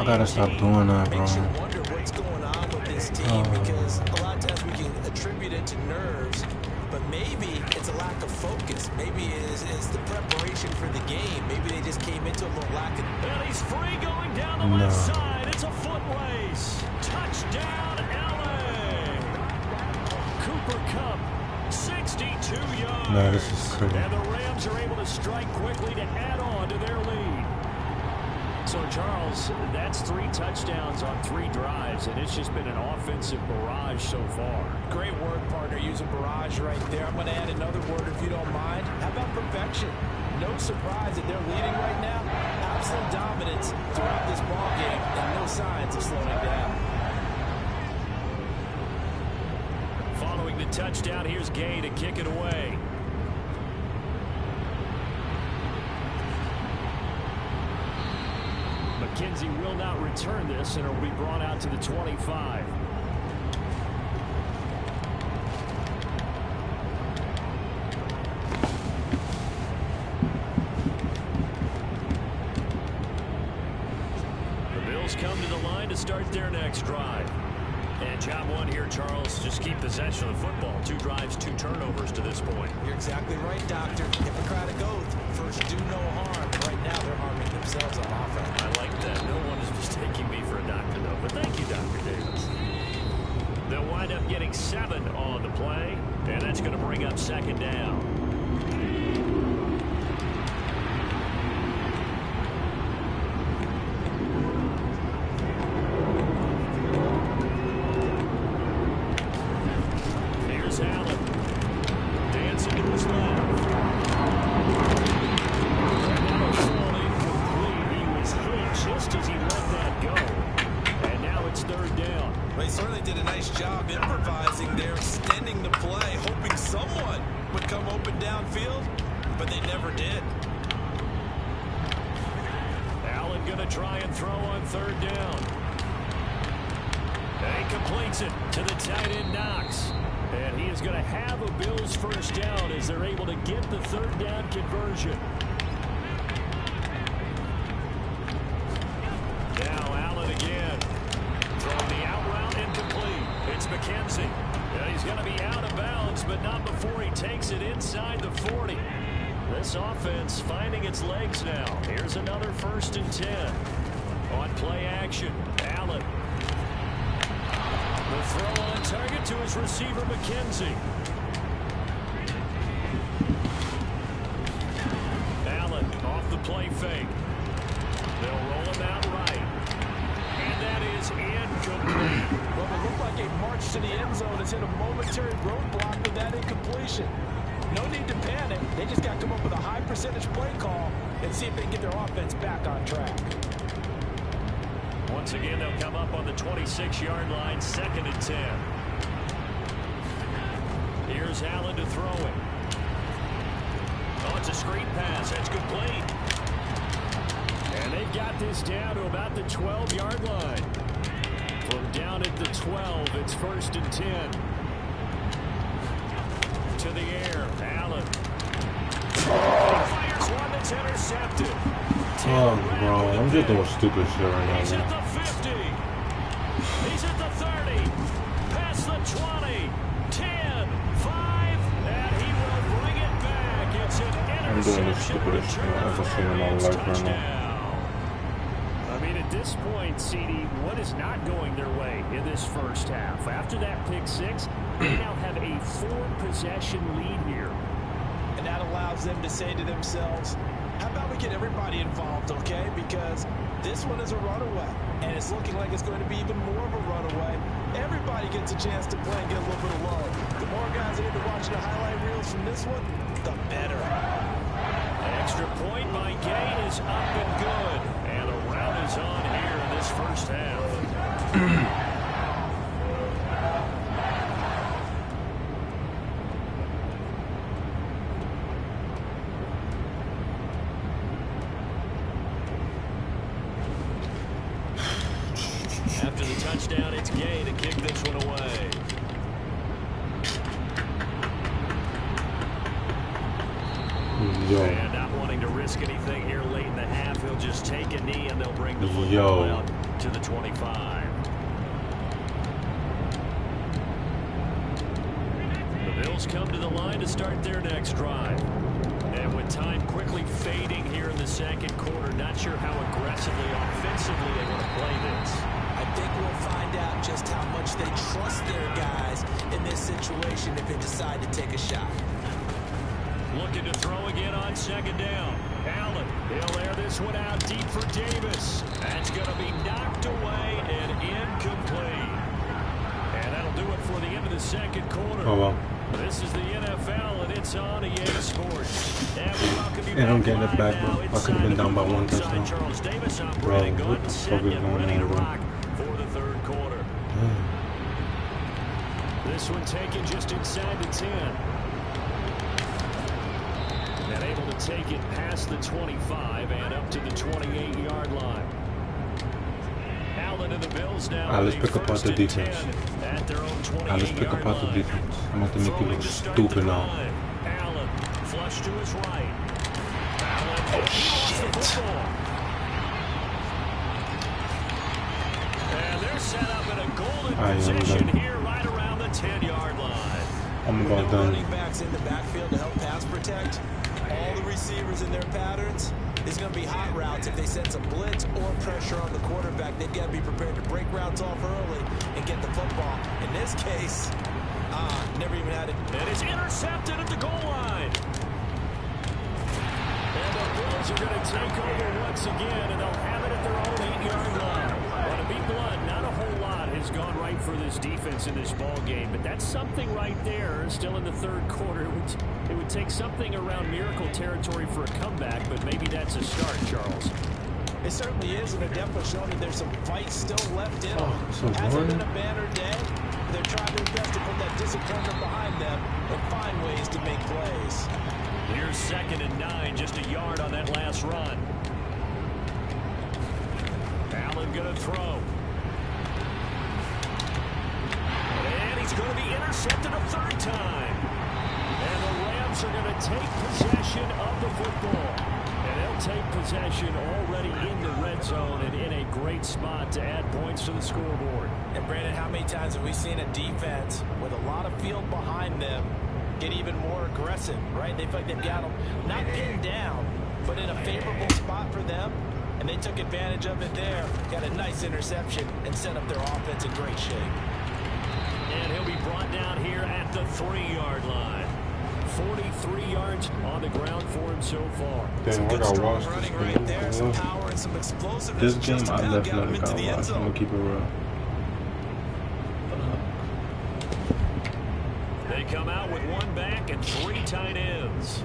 I gotta stop doing that, bro. Makes you wonder what's going on with this team because a lot of times we can attribute it to nerves, but maybe it's a lack of focus. Maybe it's the preparation for the game. Maybe they just came into a little lack of... And he's free going down the left side. It's a foot race. Touchdown, LA. Cooper Kupp, 62 yards. No, this is crazy. And the Rams are able to strike quickly to add on to their lead. So, Charles, that's 3 touchdowns on 3 drives, and it's just been an offensive barrage so far. Great word, partner, using barrage right there. I'm going to add another word if you don't mind. How about perfection? No surprise that they're leading right now. Absolute dominance throughout this ball game, and no signs of slowing down. Following the touchdown, here's Gay to kick it away. McKenzie will not return this, and it will be brought out to the 25. The Bills come to the line to start their next drive. And job one here, Charles, just keep possession of the football. 2 drives, 2 turnovers to this point. You're exactly right, Doctor. Hippocratic oath. First, do no harm. Right now, they're harming themselves on offense. I like that. No one is mistaking me for a doctor, though. But thank you, Dr. Davis. They'll wind up getting 7 on the play, and that's going to bring up 2nd down. Here's Allen. Dancing to his left. He was hit just as he let that go. And now it's 3rd down. They certainly did a nice job improvising there, extending the play, hoping someone would come open downfield, but they never did. Allen going to try and throw on 3rd down. And he completes it to the tight end Knox. And he is going to have a Bills 1st down as they're able to get the 3rd down conversion. Now Allen again. Throwing the out route incomplete. It's McKenzie. Yeah, he's going to be out of bounds, but not before he takes it inside the 40. This offense finding its legs now. Here's another 1st and 10. On play action, Allen. The throw on target to his receiver, McKenzie. Allen off the play fake. They'll roll him out right. And that is incomplete. Well, it looked like a march to the end zone has hit a momentary roadblock with that incompletion. No need to panic. They just got to come up with a high percentage play call and see if they can get their offense back on track. Once again, they'll come up on the 26-yard line, 2nd and 10. Here's Allen to throw it. Oh, it's a screen pass. That's complete. And they've got this down to about the 12-yard line. From down at the 12, it's 1st and 10. To the air, Allen. Fires one that's intercepted. Oh, bro, I'm just doing stupid shit right now, He's man. at the 50. He's at the 30. Past the 20. 10, 5, and he will bring it back. It's an I'm doing the interception stupidest shit return I've ever for seen in my Bills life right now. touchdown. I mean, at this point, CD, what is not going their way in this 1st half? After that pick 6, they now have a 4-possession lead here. And that allows them to say to themselves, how about we get everybody involved, okay? Because this one is a runaway, and it's looking like it's going to be even more of a runaway. Everybody gets a chance to play and get a little bit of love. The more guys that end up watching the highlight reels from this one, the better. An extra point by Gay is up and good. And a rout is on here in this 1st half. After the touchdown, it's Gay to kick this one away. Yo. And not wanting to risk anything here late in the half, he'll just take a knee and they'll bring the football out to the 25. The Bills come to the line to start their next drive. And with time quickly fading here in the 2nd quarter, not sure how aggressively, offensively they want to play this. I think we'll find out just how much they trust their guys in this situation if they decide to take a shot. Looking to throw again on 2nd down. Allen, he'll air this one out deep for Davis. That's going to be knocked away and incomplete. And that'll do it for the end of the 2nd quarter. Oh, well. This is the NFL, and it's on EA Sports. And we welcome you And I'm back getting it live back, now bro. I could have been down by 1 touchdown. Charles Davis Bro, operating. Go what ahead the and fuck set is you going ready on, to bro? rock for the 3rd quarter. This one taken just inside the 10. And able to take it past the 25 and up to the 28-yard line. Allen and the Bills now. Let's pick apart the defense. At their own 28-yard Let's pick apart the defense. I'm about to make you look stupid now. Allen flush to his right. Allen, oh shit! And they're set up in a golden position here, right around the 10-yard line. I'm about done. Running backs in the backfield to help pass protect. All the receivers and their patterns is going to be hot routes. If they send some blitz or pressure on the quarterback, they've got to be prepared to break routes off early and get the football. In this case, never even had it. And it's intercepted at the goal line. And the Bills are going to take over once again, and they'll have it at their own 8-yard line. Well, to be blunt, not a whole lot has gone right for this defense in this ball game, but that's something right there. Still in the third quarter, it would take something around miracle territory for a comeback, but maybe that's a start, Charles. It certainly is, and they're definitely showing that there's some fight still left in them. So hasn't been a banner day. They're trying their best to put that disappointment behind them and find ways to make plays. Here's 2nd and 9, just a yard on that last run. Allen going to throw. And he's going to be intercepted a 3rd time. And the Rams are going to take possession of the football. And they'll take possession already in the red zone and in a great spot to add points to the scoreboard. And Brandon, how many times have we seen a defense with a lot of field behind them get even more aggressive, right? They feel like they've got them not pinned down, but in a favorable spot for them. And they took advantage of it there. Got a nice interception and set up their offense in great shape. And he'll be brought down here at the 3-yard line. 43 yards on the ground for him so far. Damn, I gotta watch this game. Right there, some power and some explosiveness. This game I definitely gotta watch. I'm gonna keep it real. They come out with 1 back and 3 tight ends.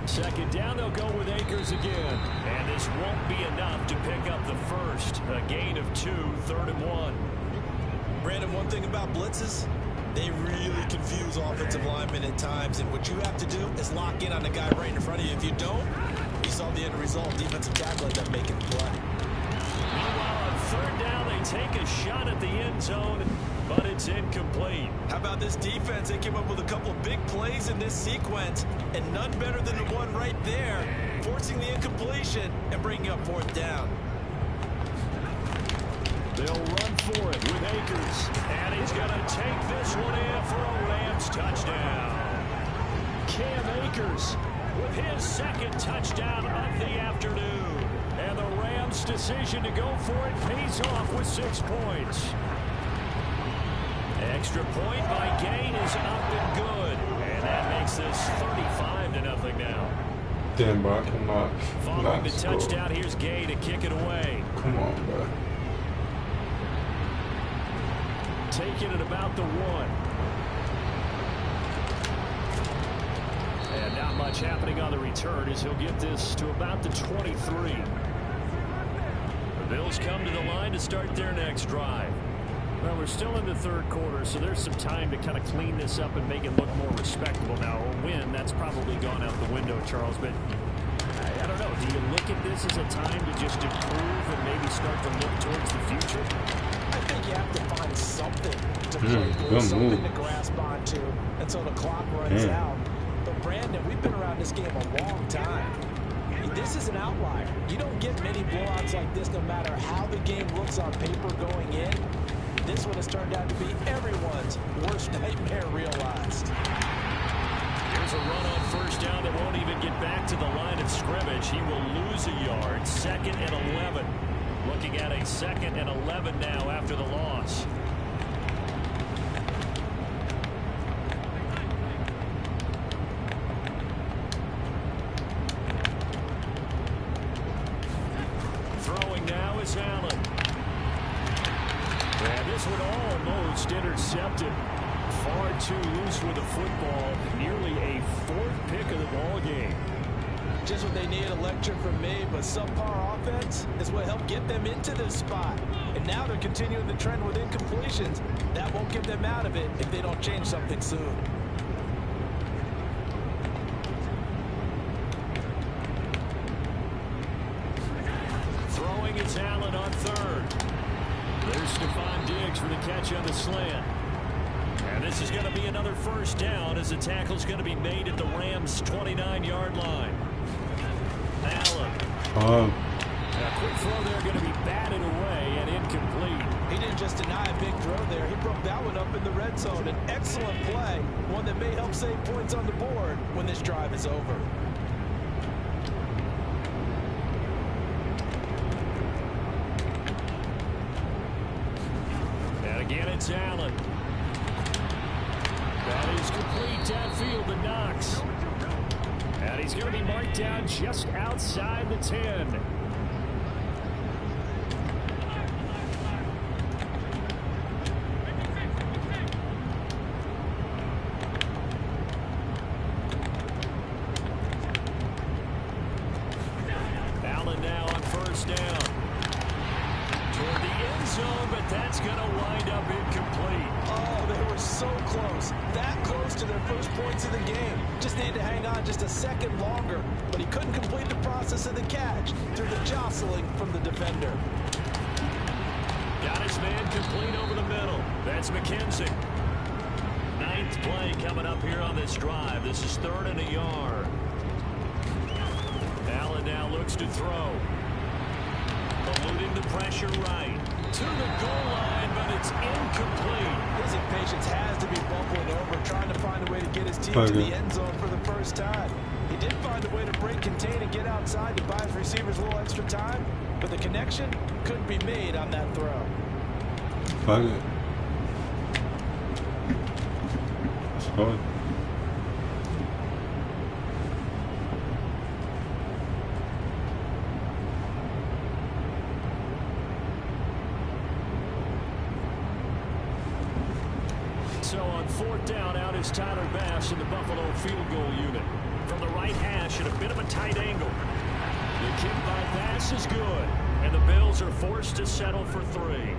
Second down, they'll go with Akers again. And this won't be enough to pick up the first. A gain of 2, 3rd and 1. Brandon, one thing about blitzes, they really confuse offensive linemen at times. And what you have to do is lock in on the guy right in front of you. If you don't, you saw the end result. Defensive tackle ended up making the play. Meanwhile, on 3rd down, they take a shot at the end zone, but it's incomplete. How about this defense? They came up with a couple of big plays in this sequence, and none better than the one right there, forcing the incompletion and bringing up 4th down. They'll run for it with Akers, and he's going to take this one in for a Rams touchdown. Cam Akers with his 2nd touchdown of the afternoon. And the Rams' decision to go for it pays off with 6 points. Extra point by Gain is up and good. And that makes this 35-0 now. Damn, bro, I cannot. Following the touchdown, here's Gay to kick it away. Come on, bro. Taking it about the 1. And not much happening on the return as he'll get this to about the 23. The Bills come to the line to start their next drive. Well, we're still in the 3rd quarter, so there's some time to kind of clean this up and make it look more respectable. Now, a win, that's probably gone out the window, Charles, but I don't know. Do you look at this as a time to just improve and maybe start to look towards the future? I think you have to find something to play for, something to grasp onto until the clock runs out. But, Brandon, we've been around this game a long time. This is an outlier. You don't get many blowouts like this no matter how the game looks on paper going in. This one has turned out to be everyone's worst nightmare realized. Here's a run on 1st down that won't even get back to the line of scrimmage. He will lose a yard. 2nd and 11. Looking at a 2nd and 11 now after the loss. Throwing now is Allen. And this one almost intercepted. Far too loose with the football. Nearly a 4th pick of the ball game. Just what they need, a lecture from me, but subpar offense is what helped get them into this spot. And now they're continuing the trend with incompletions. That won't get them out of it if they don't change something soon. Throwing is Allen on 3rd. There's Stephon Diggs for the catch on the slant. And this is going to be another 1st down as the tackle's going to be made at the Rams' 29-yard line. Allen. A quick throw there going to be batted away and incomplete. he didn't just deny a big throw there. He broke that one up in the red zone. An excellent play, one that may help save points on the board when this drive is over. And again, it's Allen. That is complete downfield to Knox. And he's going to be marked down just outside the 10. Allen now on first down. Toward the end zone, but that's going to wind up incomplete. Oh, they were so close. That close to their first points of the game. Just needed to hang on just a second longer, but he couldn't complete the process of the catch through the jostling from the defender. Got his man complete over the middle. That's McKenzie. Ninth play coming up here on this drive. This is 3rd and a yard. Allen now looks to throw. Eluding the pressure right. To the goal line, but it's incomplete. His impatience has to be bubbling over, trying to find a way to get his team to the end zone for the first time. He did find a way to break, contain, and get outside to buy his receivers a little extra time, but the connection couldn't be made on that throw. Fuck it. Let's go. So on 4th down, out is Tyler Bass in the Buffalo field goal unit. From the right hash at a bit of a tight angle. The kick by Bass is good. And the Bills are forced to settle for 3.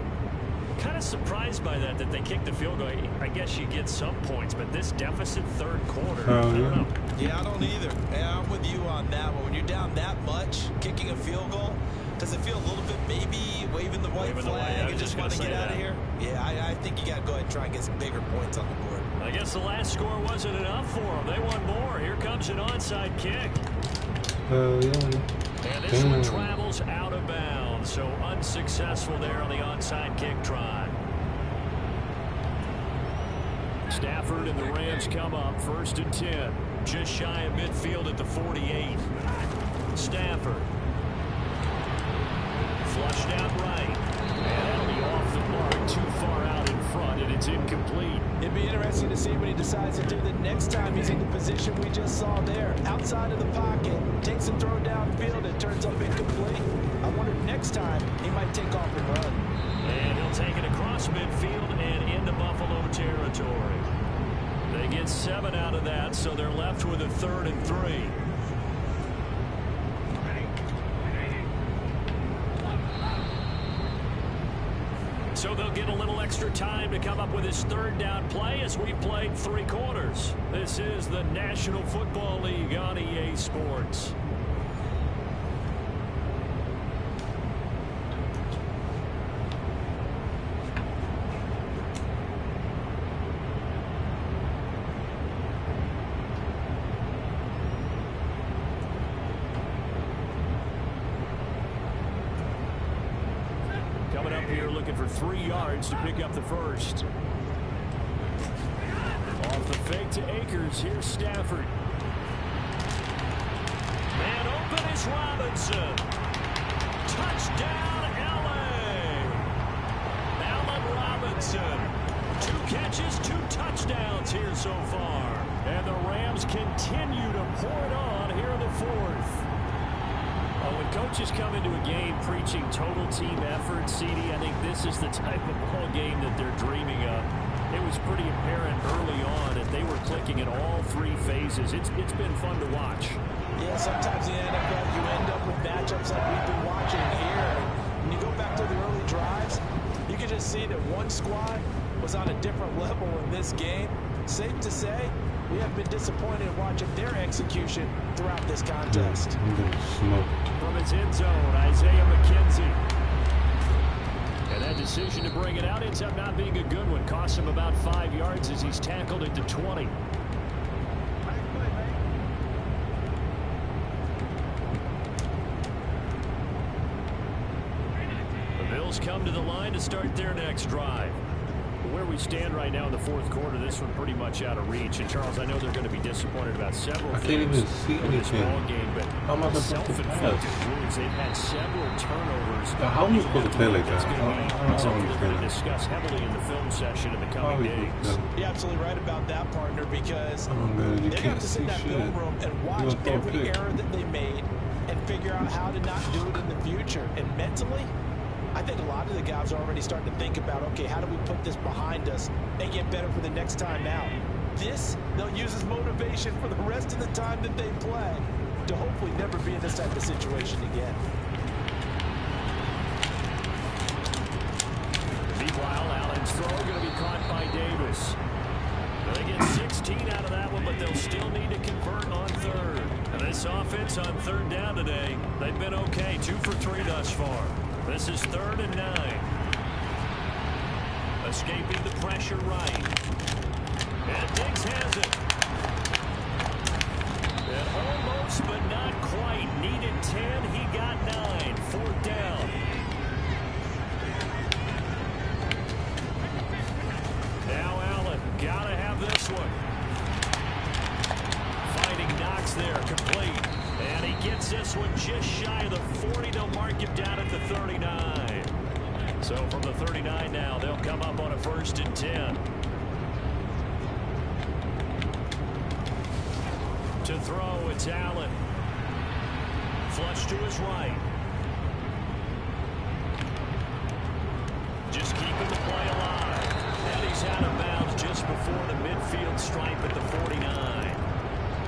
Kind of surprised by that they kicked the field goal. I guess you get some points, but this deficit 3rd quarter, I don't know. Yeah, I don't either. Yeah, I'm with you on that one. When you're down that much, kicking a field goal, does it feel a little bit maybe waving the white flag and just want to get out of here? Yeah, I think you got to go ahead and try and get some bigger points on the board. I guess the last score wasn't enough for them. They want more. Here comes an onside kick. And this one travels out of bounds, so unsuccessful there on the onside kick try. Stafford and the Rams come up 1st and 10. Just shy of midfield at the 48. Stafford. Flushed out right. And that'll be off the mark, too far out in front, and it's incomplete. It'd be interesting to see what he decides to do the next time he's in the position we just saw there. Outside of the pocket, takes a throw downfield, it turns up incomplete. I wonder if next time he might take off and run. And he'll take it across midfield and into Buffalo territory. They get 7 out of that, so they're left with a 3rd and 3. So they'll get a little extra time to come up with his 3rd down play as we played 3 quarters. This is the National Football League on EA Sports. Coming up here looking for 3 yards to pick up the first. Off the fake to Akers. Here's Stafford. Man open is Robinson. Touchdown, LA. Allen Robinson. 2 catches, 2 touchdowns here so far. And the Rams continue to pour it on here in the 4th. When coaches come into a game preaching total team effort, CD, I think this is the type of ball game that they're dreaming of. It was pretty apparent early on that they were clicking in all 3 phases. It's been fun to watch. Yeah, sometimes in the NFL you end up with matchups like we've been watching here. When you go back to the early drives, you can just see that one squad was on a different level in this game. Safe to say, we have been disappointed in watching their execution throughout this contest. From his end zone, Isaiah McKenzie. And that decision to bring it out ends up not being a good one. Costs him about 5 yards as he's tackled at the 20. The Bills come come to the line to start their next drive. Where we stand right now in the fourth quarter, this one pretty much out of reach. And Charles, I know they're going to be disappointed about several things in this ball game, but self-inflicted wounds. They've had several turnovers. Now, how are we supposed to play like that? Something we're going to discuss heavily in the film session in the coming days. You're absolutely right about that, partner, because you they have to sit in that film room and watch every error that they made and figure out how to not do it in the future. And mentally, I think a lot of the guys are already starting to think about, okay, how do we put this behind us and get better for the next time out? This, they'll use as motivation for the rest of the time that they play to hopefully never be in this type of situation again. Meanwhile, Allen's throw going to be caught by Davis. They get 16 out of that one, but they'll still need to convert on third. And this offense on third down today, they've been okay, 2 for 3 thus far. This is 3rd and 9. Escaping the pressure right. And Diggs has it. And almost, but not quite. Needed 10. He got 9. 4th down. Now Allen. Gotta have this one. Finding Knox there. Complete. And he gets this one just shy of the 40. They'll mark him down at the 39. So from the 39 now, they'll come up on a 1st and 10. To throw, it's Allen. Flush to his right. Just keeping the play alive. And he's out of bounds just before the midfield stripe at the 49.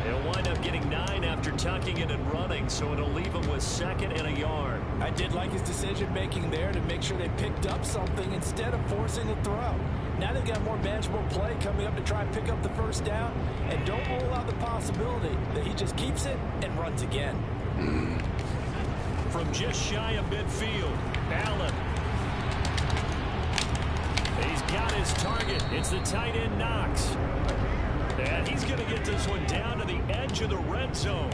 He'll wind up getting 9 after tucking it and running, so it'll leave him with 2nd and a yard. I did like his decision-making there to make sure they picked up something instead of forcing a throw. Now they've got more manageable play coming up to try and pick up the 1st down, and don't rule out the possibility that he just keeps it and runs again. From just shy of midfield, Allen. He's got his target. It's the tight end Knox. And he's going to get this one down to the edge of the red zone.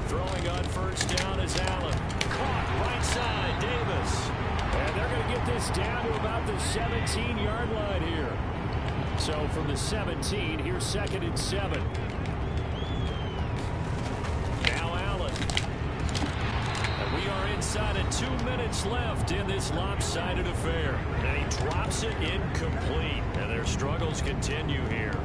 Throwing on 1st down is Allen. Caught right side, Davis. And they're going to get this down to about the 17-yard line here. So from the 17, here's 2nd and 7. Now Allen. And we are inside of 2 minutes left in this lopsided affair. And he drops it incomplete. And their struggles continue here.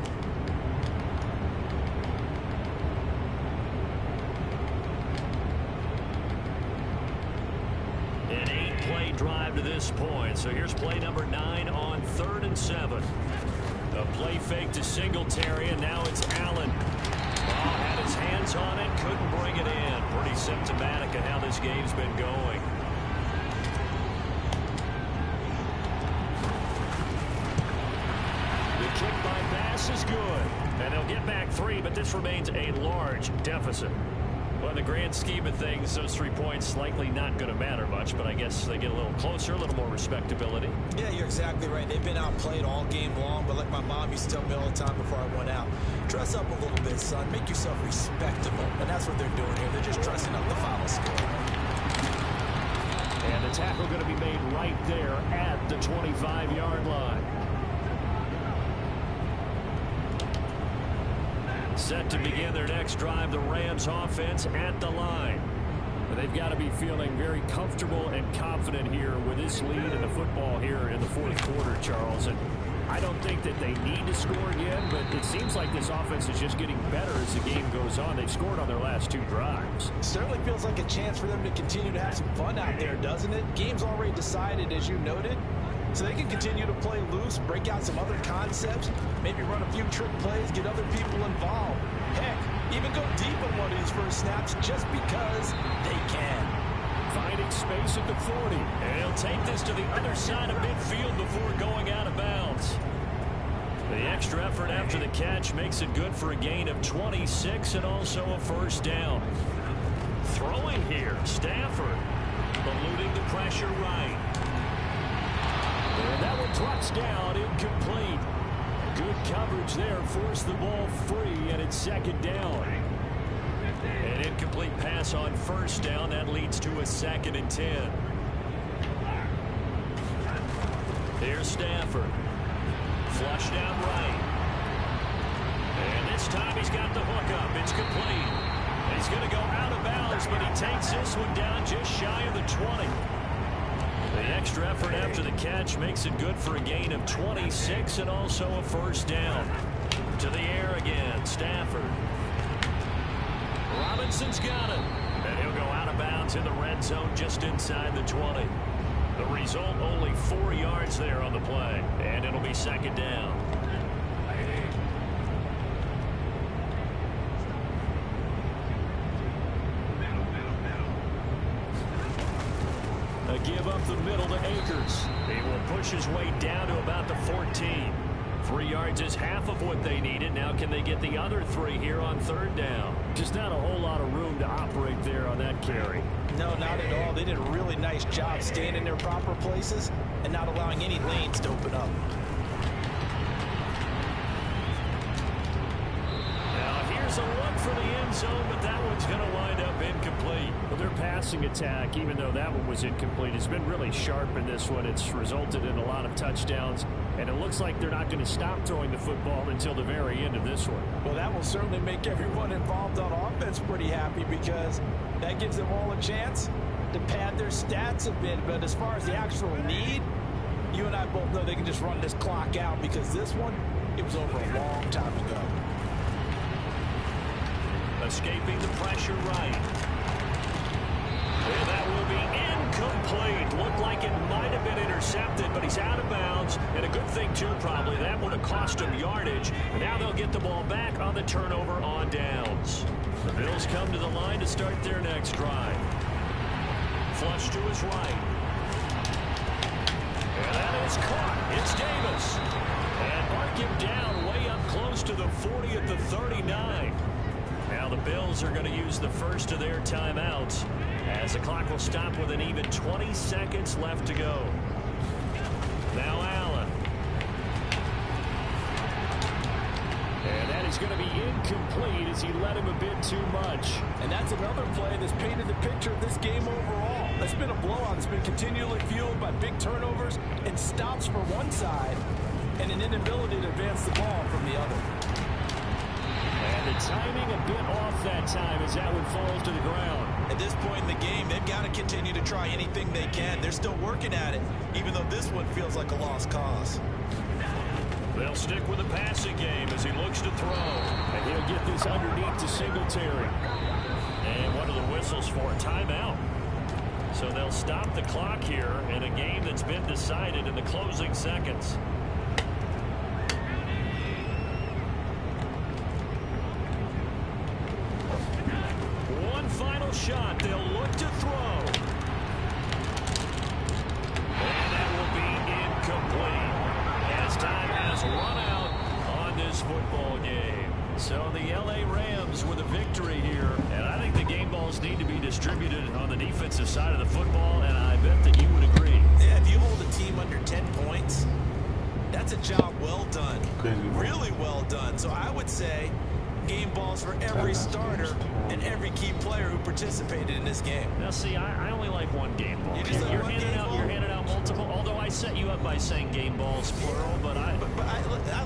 An 8-play drive to this point. So here's play number 9 on 3rd and 7. A play fake to Singletary, and now it's Allen. Had his hands on it, couldn't bring it in. Pretty symptomatic of how this game's been going. The kick by Bass is good. And they'll get back 3, but this remains a large deficit. Well, in the grand scheme of things, those 3 points likely not going to matter much, but I guess they get a little closer, a little more respectability. Yeah, you're exactly right. They've been outplayed all game long, but like my mom used to tell me all the time before I went out, dress up a little bit, son. Make yourself respectable. And that's what they're doing here. They're just dressing up the final score. And the tackle going to be made right there at the 25-yard line. Set to begin their next drive, the Rams offense at the line. They've got to be feeling very comfortable and confident here with this lead in the football here in the 4th quarter, Charles. And I don't think that they need to score again, but it seems like this offense is just getting better as the game goes on. They've scored on their last 2 drives. Certainly feels like a chance for them to continue to have some fun out there, doesn't it? Game's already decided, as you noted. So they can continue to play loose, break out some other concepts, maybe run a few trick plays, get other people involved. Heck, even go deep on one of these first snaps just because they can. Finding space at the 40. And he'll take this to the other side of midfield before going out of bounds. The extra effort after the catch makes it good for a gain of 26 and also a 1st down. Throwing here, Stafford. Eluding the pressure right. And that one drops down, incomplete. Good coverage there, forced the ball free, and it's 2nd down. An incomplete pass on first down. That leads to a 2nd and 10. Here's Stafford. Flush down right. And this time he's got the hook up. It's complete. He's going to go out of bounds, but he takes this one down just shy of the 20. The extra effort after the catch makes it good for a gain of 26 and also a first down. To the air again, Stafford. Robinson's got it. And he'll go out of bounds in the red zone just inside the 20. The result, only 4 yards there on the play. And it'll be 2nd down. A give up the middle to Akers. He will push his way down to about the 14. 3 yards is half of what they needed. Now can they get the other 3 here on 3rd down? Just not a whole lot of room to operate there on that carry. No, not at all. They did a really nice job staying in their proper places and not allowing any lanes to open up. Now here's a look for the end zone, but that one's going to wind up incomplete. Well, their passing attack, even though that one was incomplete, has been really sharp in this one. It's resulted in a lot of touchdowns, and it looks like they're not going to stop throwing the football until the very end of this one. Well, that will certainly make everyone involved on offense pretty happy because that gives them all a chance to pad their stats a bit. But as far as the actual need, you and I both know they can just run this clock out because this one, it was over a long time ago. Escaping the pressure right. And that will be incomplete. Looked like it might have been intercepted, but he's out of bounds. And a good thing, too, probably. That would have cost him yardage. And now they'll get the ball back on the turnover on downs. The Bills come to the line to start their next drive. Flush to his right. And that is caught. It's Davis. And mark him down way up close to the 40 at the 39. Now the Bills are going to use the first of their timeouts as the clock will stop with an even 20 seconds left to go. Now Allen. And that is going to be incomplete as he led him a bit too much. And that's another play that's painted the picture of this game overall. It's been a blowout. It's been continually fueled by big turnovers and stops for one side and an inability to advance the ball from the other. And the timing a bit off that time as that one falls to the ground. At this point in the game, they've got to continue to try anything they can. They're still working at it, even though this one feels like a lost cause. They'll stick with the passing game as he looks to throw. And he'll get this underneath to Singletary. And what are the whistles for? Timeout. So they'll stop the clock here in a game that's been decided in the closing seconds. One final shot. They'll look to throw. And that will be incomplete. As time has run out on this football game. So the LA Rams with a victory here. And I think the game balls need to be distributed on the defensive side of the football, and I bet that you would agree. Yeah, if you hold a team under 10 points, that's a job well done. Really well done. So I would say game balls for every starter and every key player who participated in this game. Now, see, I only like one game ball. You're handing out multiple, although I set you up by saying game balls, plural, but I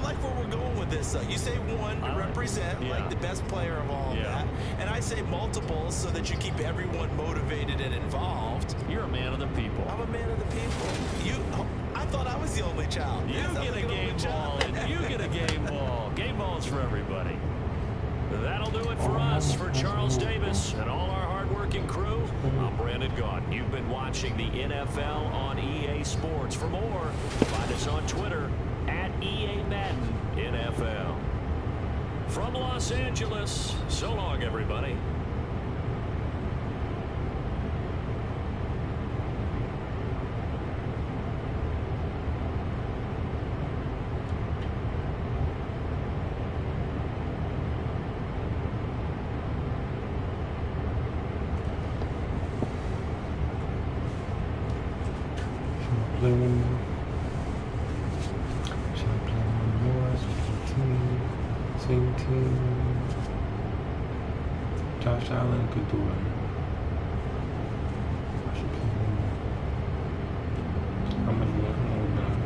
like where we're going with this. You say one to represent like the best player of all of that, and I say multiples so that you keep everyone motivated and involved. You're a man of the people. I'm a man of the people. I thought I was the only child. You get a game ball, and you get a game ball. Game balls for everybody. That'll do it for us. For Charles Davis and all our hard-working crew, I'm Brandon Gaudin. You've been watching the NFL on EA Sports. For more, find us on Twitter at EA Madden NFL. From Los Angeles, so long, everybody. Same team. Josh Allen could do it. I should play him. How much more? How long been on?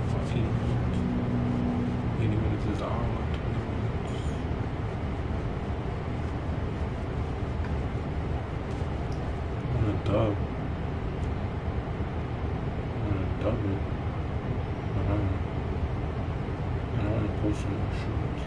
80 minutes is an hour, 20 minutes. I want to dub. I want to dub it. I don't want to post some more shorts.